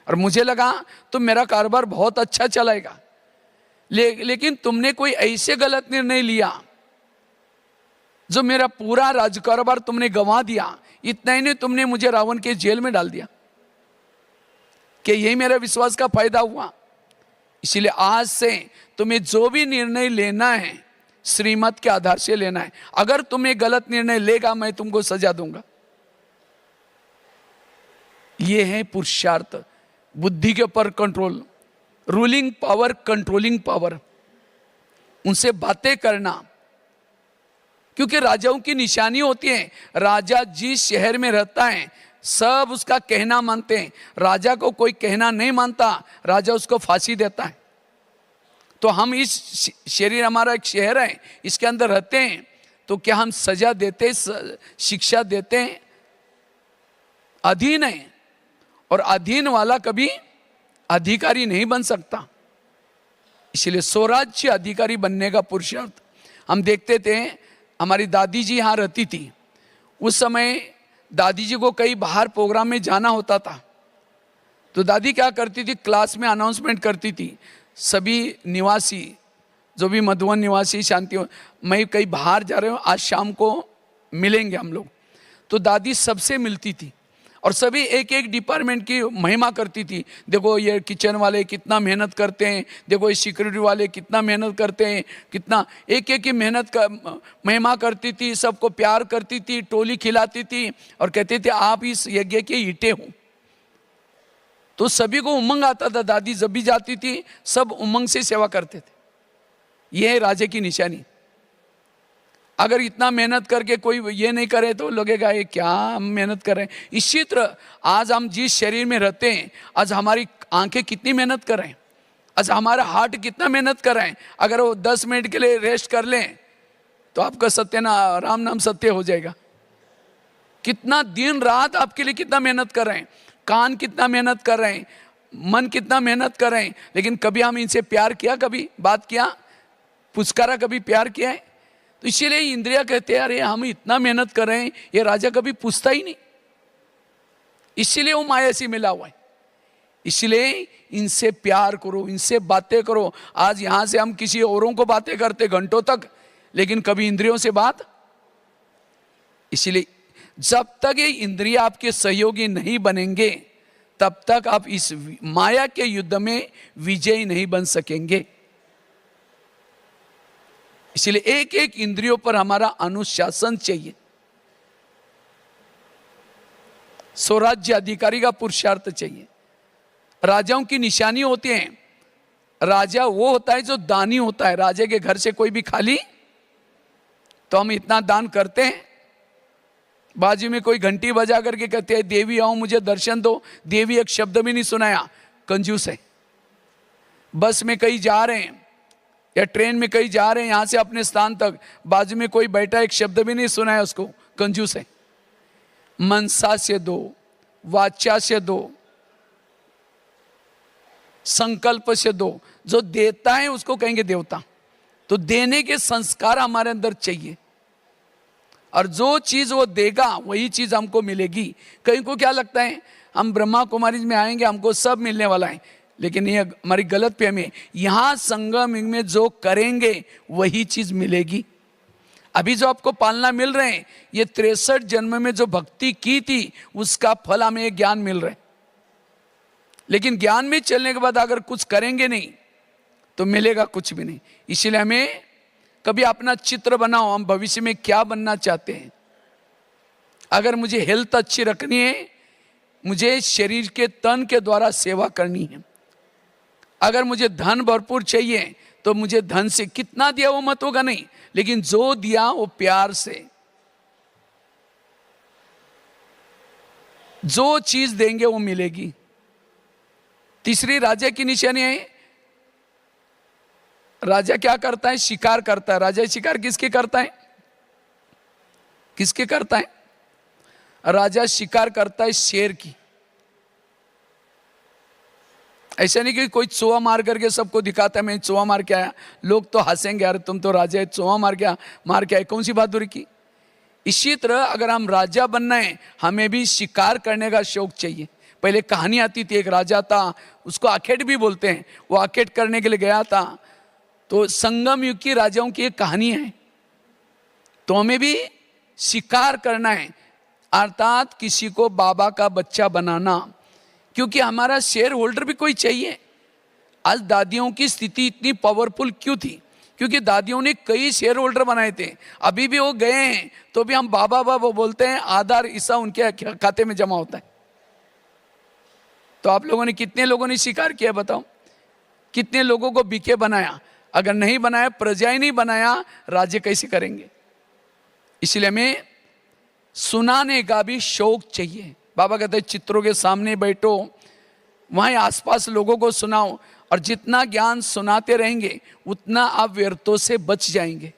और मुझे लगा तो मेरा कारोबार बहुत अच्छा चलाएगा, लेकिन तुमने कोई ऐसे गलत निर्णय लिया जो मेरा पूरा राज कारोबार तुमने गंवा दिया। इतना ही नहीं, तुमने मुझे रावण के जेल में डाल दिया। कि यही मेरा विश्वास का फायदा हुआ। इसीलिए आज से तुम्हें जो भी निर्णय लेना है श्रीमत के आधार से लेना है। अगर तुम्हें गलत निर्णय लेगा मैं तुमको सजा दूंगा। ये है पुरुषार्थ। बुद्धि के ऊपर control, ruling power, controlling power, उनसे बातें करना। क्योंकि राजाओं की निशानी होती है, राजा जिस शहर में रहता है सब उसका कहना मानते हैं। राजा को कोई कहना नहीं मानता, राजा उसको फांसी देता है। तो हम इस शरीर, हमारा एक शहर है, इसके अंदर रहते हैं, तो क्या हम सजा देते, शिक्षा देते हैं? अधीन है, और अधीन वाला कभी अधिकारी नहीं बन सकता। इसलिए स्वराज्य अधिकारी बनने का पुरुषार्थ। हम देखते थे, हमारी दादी जी यहाँ रहती थी, उस समय दादी जी को कई बाहर प्रोग्राम में जाना होता था, तो दादी क्या करती थी, क्लास में अनाउंसमेंट करती थी, सभी निवासी जो भी मधुवन निवासी, शांति, मैं कहीं बाहर जा रहे हूँ, आज शाम को मिलेंगे हम लोग। तो दादी सबसे मिलती थी और सभी एक एक डिपार्टमेंट की महिमा करती थी। देखो ये किचन वाले कितना मेहनत करते हैं, देखो ये सिक्योरिटी वाले कितना मेहनत करते हैं, कितना एक एक की मेहनत का महिमा करती थी, सबको प्यार करती थी, टोली खिलाती थी और कहती थी आप इस यज्ञ के ईंटें हो। तो सभी को उमंग आता था। दादी जब भी जाती थी सब उमंग से सेवा करते थे। यह है राजा की निशानी। अगर इतना मेहनत करके कोई ये नहीं करे तो लगेगा ये क्या हम मेहनत कर रहे हैं। इसी तरह आज हम जिस शरीर में रहते हैं, आज हमारी आंखें कितनी मेहनत कर रहे हैं, आज हमारा हार्ट कितना मेहनत कर रहे हैं। अगर वो 10 मिनट के लिए रेस्ट कर लें तो आपका सत्य ना राम नाम सत्य हो जाएगा। कितना दिन रात आपके लिए कितना मेहनत कर रहे हैं, कान कितना मेहनत कर रहे हैं, मन कितना मेहनत कर रहे हैं, लेकिन कभी हम इनसे प्यार किया, कभी बात किया, पुचकारा, कभी प्यार किया है? तो इसीलिए इंद्रिया कहते हैं अरे हम इतना मेहनत कर रहे हैं, ये राजा कभी पूछता ही नहीं। इसीलिए वो माया से मिला हुआ है। इसलिए इनसे प्यार करो, इनसे बातें करो। आज यहां से हम किसी औरों को बातें करते घंटों तक, लेकिन कभी इंद्रियों से बात। इसलिए जब तक ये इंद्रिय आपके सहयोगी नहीं बनेंगे तब तक आप इस माया के युद्ध में विजयी नहीं बन सकेंगे। इसलिए एक एक इंद्रियों पर हमारा अनुशासन चाहिए। स्वराज्य अधिकारी का पुरुषार्थ चाहिए। राजाओं की निशानी होती है। राजा वो होता है जो दानी होता है। राजा के घर से कोई भी खाली तो हम इतना दान करते हैं। बाजू में कोई घंटी बजा करके कहते हैं देवी आओ मुझे दर्शन दो, देवी एक शब्द भी नहीं सुनाया, कंजूस है। बस में कहीं जा रहे हैं या ट्रेन में कहीं जा रहे हैं, यहां से अपने स्थान तक, बाजू में कोई बैठा, एक शब्द भी नहीं सुनाया उसको, कंजूस है। मनसा से दो, वाचा से दो, संकल्प से दो। जो देता है उसको कहेंगे देवता। तो देने के संस्कार हमारे अंदर चाहिए, और जो चीज वो देगा वही चीज हमको मिलेगी। कहीं को क्या लगता है हम ब्रह्मा कुमारी में आएंगे हमको सब मिलने वाला है, लेकिन ये हमारी गलत फहमी है। यहां संगम में जो करेंगे वही चीज मिलेगी। अभी जो आपको पालना मिल रहे हैं, ये 63 जन्म में जो भक्ति की थी उसका फल हमें ज्ञान मिल रहा है। लेकिन ज्ञान में चलने के बाद अगर कुछ करेंगे नहीं तो मिलेगा कुछ भी नहीं। इसीलिए हमें कभी अपना चित्र बनाओ, हम भविष्य में क्या बनना चाहते हैं। अगर मुझे हेल्थ अच्छी रखनी है, मुझे शरीर के तन के द्वारा सेवा करनी है। अगर मुझे धन भरपूर चाहिए तो मुझे धन से कितना दिया वो मत होगा नहीं, लेकिन जो दिया वो प्यार से, जो चीज देंगे वो मिलेगी। तीसरी राजा की निशानी है। राजा क्या करता है? शिकार करता है। राजा शिकार किसके करता है? किसके करता है? राजा शिकार करता है शेर की। ऐसा नहीं कि कोई चूहा मार करके सबको दिखाता है मैं चूहा मार के आया, लोग तो हंसेंगे, यार तुम तो राजा है, चूहा मार के आए, कौन सी बहादुरी की। इसी तरह अगर हम राजा बनना है, हमें भी शिकार करने का शौक चाहिए। पहले कहानी आती थी, एक राजा था, उसको आखेट भी बोलते हैं, वो आखेट करने के लिए गया था। तो संगम युग की राजाओं की एक कहानी है। तो हमें भी शिकार करना है, अर्थात किसी को बाबा का बच्चा बनाना, क्योंकि हमारा शेयर होल्डर भी कोई चाहिए। आज दादियों की स्थिति इतनी पावरफुल क्यों थी? क्योंकि दादियों ने कई शेयर होल्डर बनाए थे। अभी भी वो गए हैं तो भी हम बाबा बाबा बोलते हैं, आधार हिस्सा उनके खाते में जमा होता है। तो आप लोगों ने कितने लोगों ने शिकार किया बताओ? कितने लोगों को बीके बनाया? अगर नहीं बनाया, प्रजा ही नहीं बनाया, राज्य कैसे करेंगे? इसलिए हमें सुनाने का भी शौक चाहिए। बाबा कहते हैं चित्रों के सामने बैठो, वहीं आसपास लोगों को सुनाओ, और जितना ज्ञान सुनाते रहेंगे उतना आप व्यर्थों से बच जाएंगे,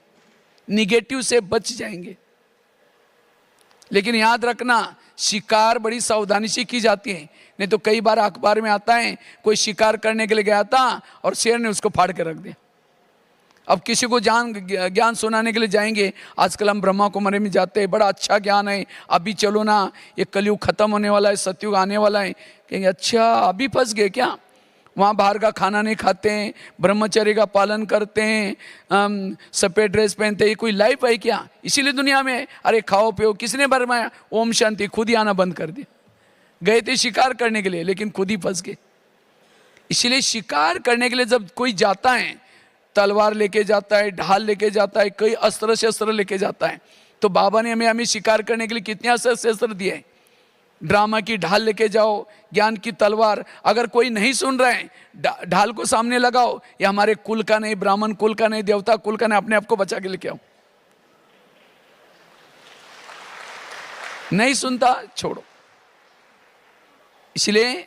निगेटिव से बच जाएंगे। लेकिन याद रखना, शिकार बड़ी सावधानी से की जाती है, नहीं तो कई बार अखबार में आता है कोई शिकार करने के लिए गया था और शेर ने उसको फाड़ के रख दिया। अब किसी को ज्ञान सुनाने के लिए जाएंगे, आजकल हम ब्रह्मा कुमारी में जाते हैं, बड़ा अच्छा ज्ञान है, अभी चलो ना, ये कलयुग खत्म होने वाला है, सतयुग आने वाला है। कहेंगे अच्छा अभी फंस गए क्या? वहाँ बाहर का खाना नहीं खाते हैं, ब्रह्मचर्य का पालन करते हैं, सफ़ेद ड्रेस पहनते हैं, ये कोई लाइफ है क्या? इसीलिए दुनिया में अरे खाओ पियो, किसने भरमाया? ओम शांति, खुद ही आना बंद कर दिया। गए थे शिकार करने के लिए लेकिन खुद ही फंस गए। इसीलिए शिकार करने के लिए जब कोई जाता है, तलवार लेके जाता है, ढाल लेके जाता है, कई अस्त्र शस्त्र लेके जाता है। तो बाबा ने हमें शिकार करने के लिए कितने अस्त्र शस्त्र दिए? ड्रामा की ढाल लेके जाओ, ज्ञान की तलवार। अगर कोई नहीं सुन रहा है, ढाल को सामने लगाओ, ये हमारे कुल का नहीं, ब्राह्मण कुल का नहीं, देवता कुल का नहीं, अपने आप को बचा के लेके आओ। नहीं सुनता छोड़ो। इसलिए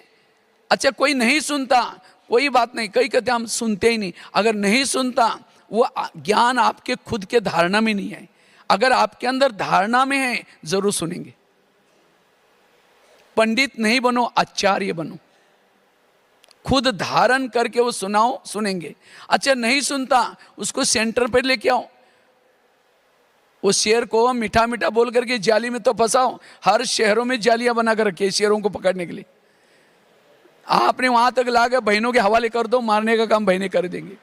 अच्छा कोई नहीं सुनता कोई बात नहीं, कई कहते हम सुनते ही नहीं। अगर नहीं सुनता, वो ज्ञान आपके खुद के धारणा में नहीं है। अगर आपके अंदर धारणा में है जरूर सुनेंगे। पंडित नहीं बनो, आचार्य बनो, खुद धारण करके वो सुनाओ, सुनेंगे। अच्छा नहीं सुनता, उसको सेंटर पर लेके आओ, वो शेर को मीठा मीठा बोल करके जाली में तो फंसाओ। हर शहरों में जालियां बना कर रखी है शेरों को पकड़ने के लिए। आपने वहां तक ला के बहनों के हवाले कर दो, मारने का काम बहनें कर देंगे।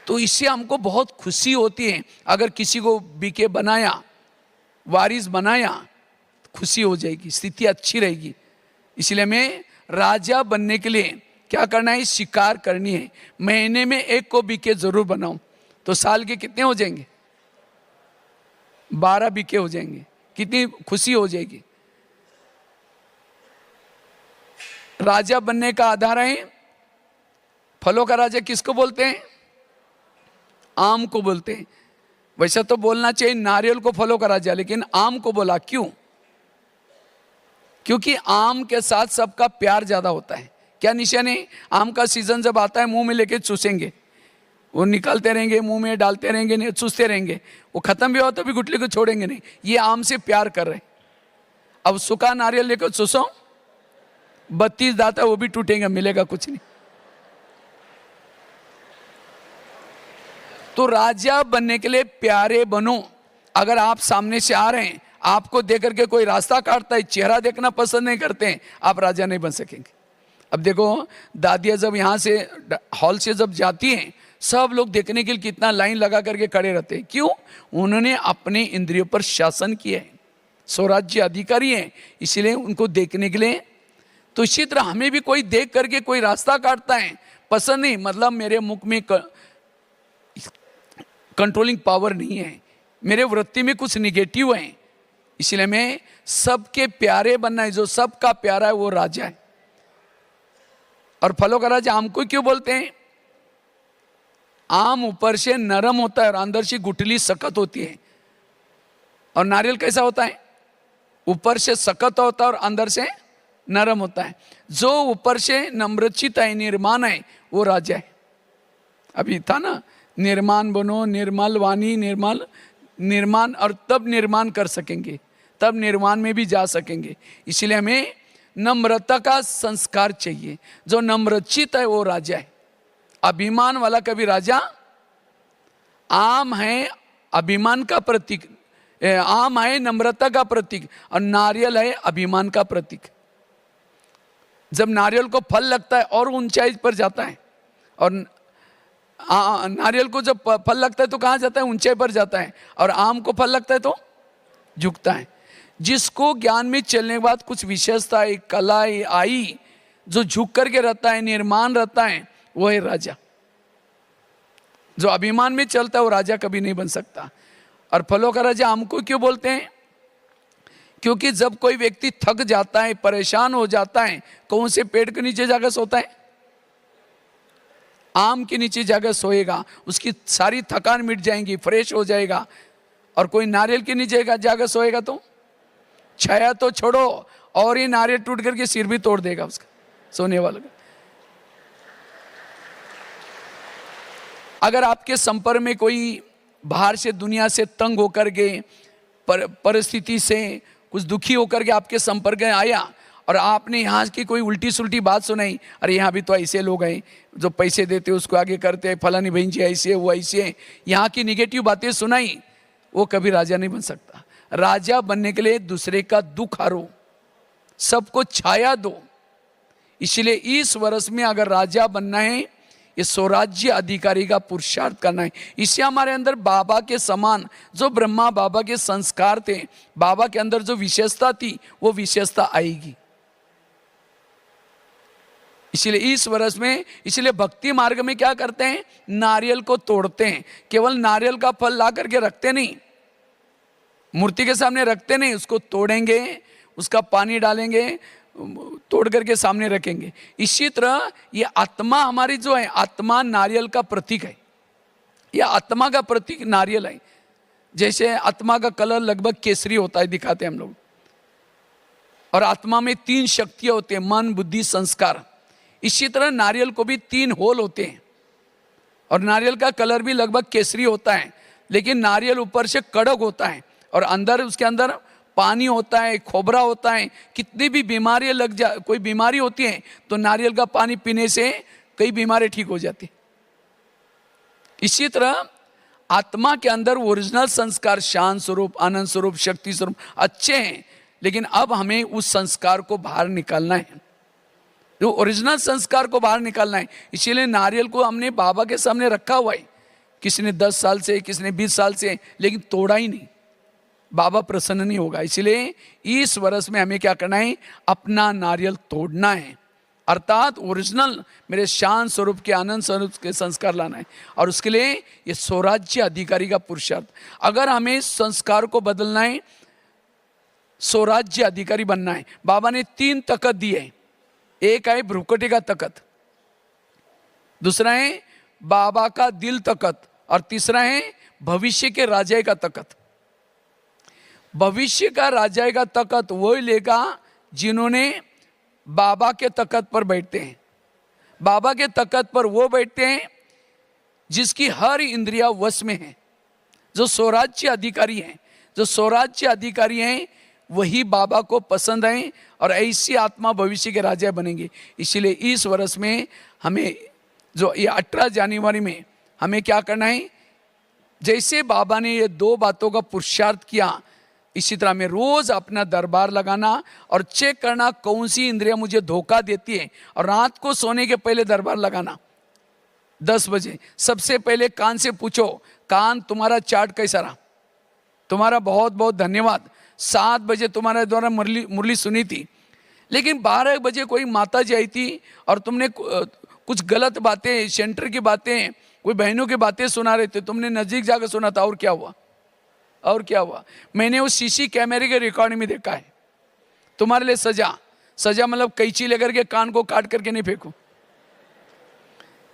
तो इससे हमको बहुत खुशी होती है। अगर किसी को बीके बनाया, वारिस बनाया, खुशी हो जाएगी, स्थिति अच्छी रहेगी। इसलिए हमें राजा बनने के लिए क्या करना है? शिकार करनी है। महीने में एक को बीके जरूर बनाओ, तो साल के कितने हो जाएंगे? 12 बीके हो जाएंगे। कितनी खुशी हो जाएगी। राजा बनने का आधार है, फलों का राजा किसको बोलते हैं? आम को बोलते हैं। वैसा तो बोलना चाहिए नारियल को फलों का राजा, लेकिन आम को बोला क्यों? क्योंकि आम के साथ सबका प्यार ज्यादा होता है। क्या निशान है? आम का सीजन जब आता है मुंह में लेके चूसेंगे, वो निकालते रहेंगे, मुंह में डालते रहेंगे, नहीं चूसते रहेंगे, वो खत्म भी हो तो भी गुटली को छोड़ेंगे नहीं। ये आम से प्यार कर रहे हैं। अब सूखा नारियल लेकर चूसो, 32 दांत है वो भी टूटेगा, मिलेगा कुछ नहीं। तो राजा बनने के लिए प्यारे बनो। अगर आप सामने से आ रहे हैं, आपको देख करके कोई रास्ता काटता है, चेहरा देखना पसंद नहीं करते हैं, आप राजा नहीं बन सकेंगे। अब देखो, दादियाँ जब यहाँ से हॉल से जब जाती हैं, सब लोग देखने के लिए कितना लाइन लगा करके खड़े रहते हैं। क्यों? उन्होंने अपने इंद्रियों पर शासन किया है, स्वराज्य अधिकारी हैं, इसीलिए उनको देखने के लिए। तो इसी तरह हमें भी कोई देख करके कोई रास्ता काटता है, पसंद नहीं, मतलब मेरे मुख में कंट्रोलिंग पावर नहीं है, मेरे वृत्ति में कुछ निगेटिव है, इसलिए मैं सबके प्यारे बनना है। जो सबका प्यारा है वो राजा है। और फलों का राजा आम को क्यों बोलते हैं? आम ऊपर से नरम होता है और अंदर से गुठली सख्त होती है। और नारियल कैसा होता है? ऊपर से सख्त होता है और अंदर से नरम होता है। जो ऊपर से नम्रचित है, निर्माण है, वो राजा है। अभी था ना, निर्माण बनो, निर्मल वाणी, निर्माण, और तब निर्माण कर सकेंगे, तब निर्माण में भी जा सकेंगे। इसलिए हमें नम्रता का संस्कार चाहिए। जो नम्रचित है वो राजा है। अभिमान वाला कभी राजा? आम है अभिमान का प्रतीक, आम है नम्रता का प्रतीक, और नारियल है अभिमान का प्रतीक। जब नारियल को फल लगता है और ऊंचाई पर जाता है, और नारियल को जब फल लगता है तो कहाँ जाता है? ऊंचाई पर जाता है। और आम को फल लगता है तो झुकता है। जिसको ज्ञान में चलने के बाद कुछ विशेषता, एक कला आई, जो झुक करके रहता है, निर्माण रहता है, वो है राजा। जो अभिमान में चलता है वो राजा कभी नहीं बन सकता। और फलों का राजा आम को क्यों बोलते हैं? क्योंकि जब कोई व्यक्ति थक जाता है, परेशान हो जाता है, कौन से पेड़ के नीचे जाकर सोता है? आम के नीचे जाकर सोएगा, उसकी सारी थकान मिट जाएगी, फ्रेश हो जाएगा। और कोई नारियल के नीचे जाकर सोएगा तो छाया तो छोड़ो, और ये नारियल टूट करके सिर भी तोड़ देगा उसका, सोने वाला का। अगर आपके संपर्क में कोई बाहर से, दुनिया से तंग होकर के, परिस्थिति से कुछ दुखी होकर के आपके संपर्क में आया, और आपने यहाँ की कोई उल्टी सुल्टी बात सुनाई, अरे यहाँ भी तो ऐसे लोग हैं जो पैसे देते उसको आगे करते हैं, फलानी बहन जी ऐसे है, वो ऐसे है, यहाँ की निगेटिव बातें सुनाई, वो कभी राजा नहीं बन सकता। राजा बनने के लिए दूसरे का दुख हारो, सबको छाया दो। इसलिए इस वर्ष में अगर राजा बनना है, ये स्वराज्य अधिकारी का पुरुषार्थ करना है। इससे हमारे अंदर बाबा के समान, जो ब्रह्मा बाबा के संस्कार थे, बाबा के अंदर जो विशेषता थी, वो विशेषता आएगी। इसलिए इस वर्ष में, इसलिए भक्ति मार्ग में क्या करते हैं? नारियल को तोड़ते हैं। केवल नारियल का फल ला करके रखते नहीं, मूर्ति के सामने रखते नहीं, उसको तोड़ेंगे, उसका पानी डालेंगे, तोड़ करके सामने रखेंगे। इसी तरह ये आत्मा हमारी जो है, आत्मा नारियल का प्रतीक है। यह आत्मा का प्रतीक नारियल है। जैसे आत्मा का कलर लगभग केसरी होता है, दिखाते हैं हम लोग। और आत्मा में 3 शक्तियां होती हैं, मन, बुद्धि, संस्कार। इसी तरह नारियल को भी 3 होल होते हैं, और नारियल का कलर भी लगभग केसरी होता है। लेकिन नारियल ऊपर से कड़क होता है, और अंदर, उसके अंदर पानी होता है, खोबरा होता है। कितनी भी बीमारियां लग जा, कोई बीमारी होती है तो नारियल का पानी पीने से कई बीमारियां ठीक हो जाती। इसी तरह आत्मा के अंदर ओरिजिनल संस्कार, शांत स्वरूप, आनंद स्वरूप, शक्ति स्वरूप अच्छे हैं, लेकिन अब हमें उस संस्कार को बाहर निकालना है, जो ओरिजिनल संस्कार को बाहर निकालना है। इसीलिए नारियल को हमने बाबा के सामने रखा हुआ है, किसी ने 10 साल से, किसी ने 20 साल से, लेकिन तोड़ा ही नहीं। बाबा प्रसन्न नहीं होगा। इसलिए इस वर्ष में हमें क्या करना है? अपना नारियल तोड़ना है, अर्थात ओरिजिनल मेरे शांत स्वरूप के, आनंद स्वरूप के संस्कार लाना है। और उसके लिए ये स्वराज्य अधिकारी का पुरुषार्थ। अगर हमें संस्कार को बदलना है, स्वराज्य अधिकारी बनना है, बाबा ने 3 तकत दिए। एक है भ्रुकुटी का तकत, दूसरा है बाबा का दिल तकत, और तीसरा है भविष्य के राजा का तकत। भविष्य का राजा का तकत वो लेगा जिन्होंने बाबा के तकत पर बैठते हैं। बाबा के तकत पर वो बैठते हैं जिसकी हर इंद्रिया वश में है, जो स्वराज्य अधिकारी हैं। जो स्वराज्य अधिकारी हैं वही बाबा को पसंद आए और ऐसी आत्मा भविष्य के राजा बनेंगे। इसीलिए इस वर्ष में हमें जो ये 18 जनवरी में हमें क्या करना है, जैसे बाबा ने ये 2 बातों का पुरुषार्थ किया, इसी तरह में रोज अपना दरबार लगाना और चेक करना कौन सी इंद्रिया मुझे धोखा देती है, और रात को सोने के पहले दरबार लगाना 10 बजे। सबसे पहले कान से पूछो, कान तुम्हारा चार्ट कैसा रहा, तुम्हारा बहुत बहुत धन्यवाद, 7 बजे तुम्हारे द्वारा मुरली सुनी थी, लेकिन 12 बजे कोई माता जी आई थी और तुमने कुछ गलत बातें, सेंटर की बातें, कोई बहनों की बातें सुना रहे थे, तुमने नजदीक जाकर सुना था, और क्या हुआ, और क्या हुआ। मैंने उस सीसी कैमरे के रिकॉर्डिंग में देखा है। तुम्हारे लिए सजा मतलब कैंची लेकर के कान को काट करके नहीं फेंको।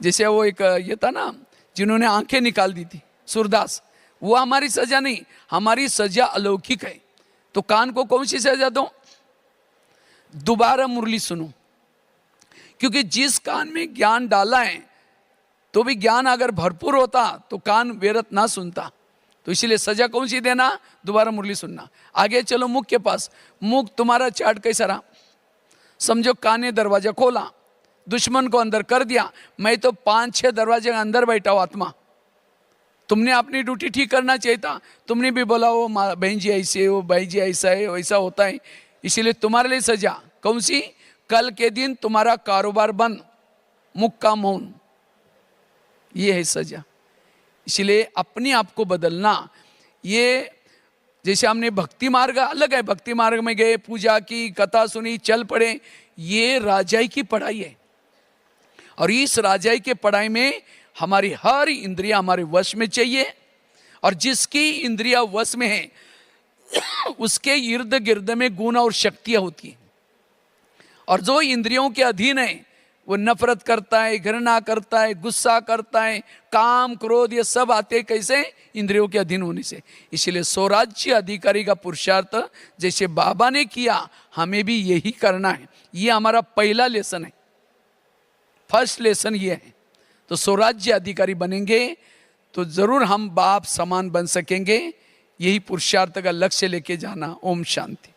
जैसे वो एक ये था ना, जिन्होंने आंखें निकाल दी थी, सूरदास, वो हमारी सजा नहीं, हमारी सजा अलौकिक है। तो कान को कौन सी सजा दो, दोबारा मुरली सुनो, क्योंकि जिस कान में ज्ञान डाला है, तो भी ज्ञान अगर भरपूर होता तो कान व्यर्थ ना सुनता। तो इसीलिए सजा कौन सी देना, दोबारा मुरली सुनना। आगे चलो मुख के पास, मुख तुम्हारा चार्ट कैसा रहा, समझो कान ने दरवाजा खोला, दुश्मन को अंदर कर दिया, मैं तो 5-6 दरवाजे के अंदर बैठा हूं आत्मा, तुमने अपनी ड्यूटी ठीक करना चाहिए था, तुमने भी बोला वो बहन जी ऐसे है, वो भाई जी ऐसा है, वैसा होता है, इसीलिए तुम्हारे लिए सजा कौन सी, कल के दिन तुम्हारा कारोबार बंद, मुख का मौन, ये है सजा। इसलिए अपने आप को बदलना। ये जैसे हमने भक्ति मार्ग अलग है, भक्ति मार्ग में गए, पूजा की, कथा सुनी, चल पड़े, ये राजाई की पढ़ाई है, और इस राजाई के पढ़ाई में हमारी हर इंद्रिया हमारे वश में चाहिए, और जिसकी इंद्रिया वश में है उसके इर्द गिर्द में गुण और शक्तियां होती हैं, और जो इंद्रियों के अधीन है वो नफरत करता है, घृणा करता है, गुस्सा करता है, काम क्रोध ये सब आते हैं कैसे, इंद्रियों के अधीन होने से। इसलिए स्वराज्य अधिकारी का पुरुषार्थ जैसे बाबा ने किया, हमें भी यही करना है। ये हमारा पहला लेसन है, फर्स्ट लेसन ये है। तो स्वराज्य अधिकारी बनेंगे तो जरूर हम बाप समान बन सकेंगे। यही पुरुषार्थ का लक्ष्य लेके जाना। ओम शांति।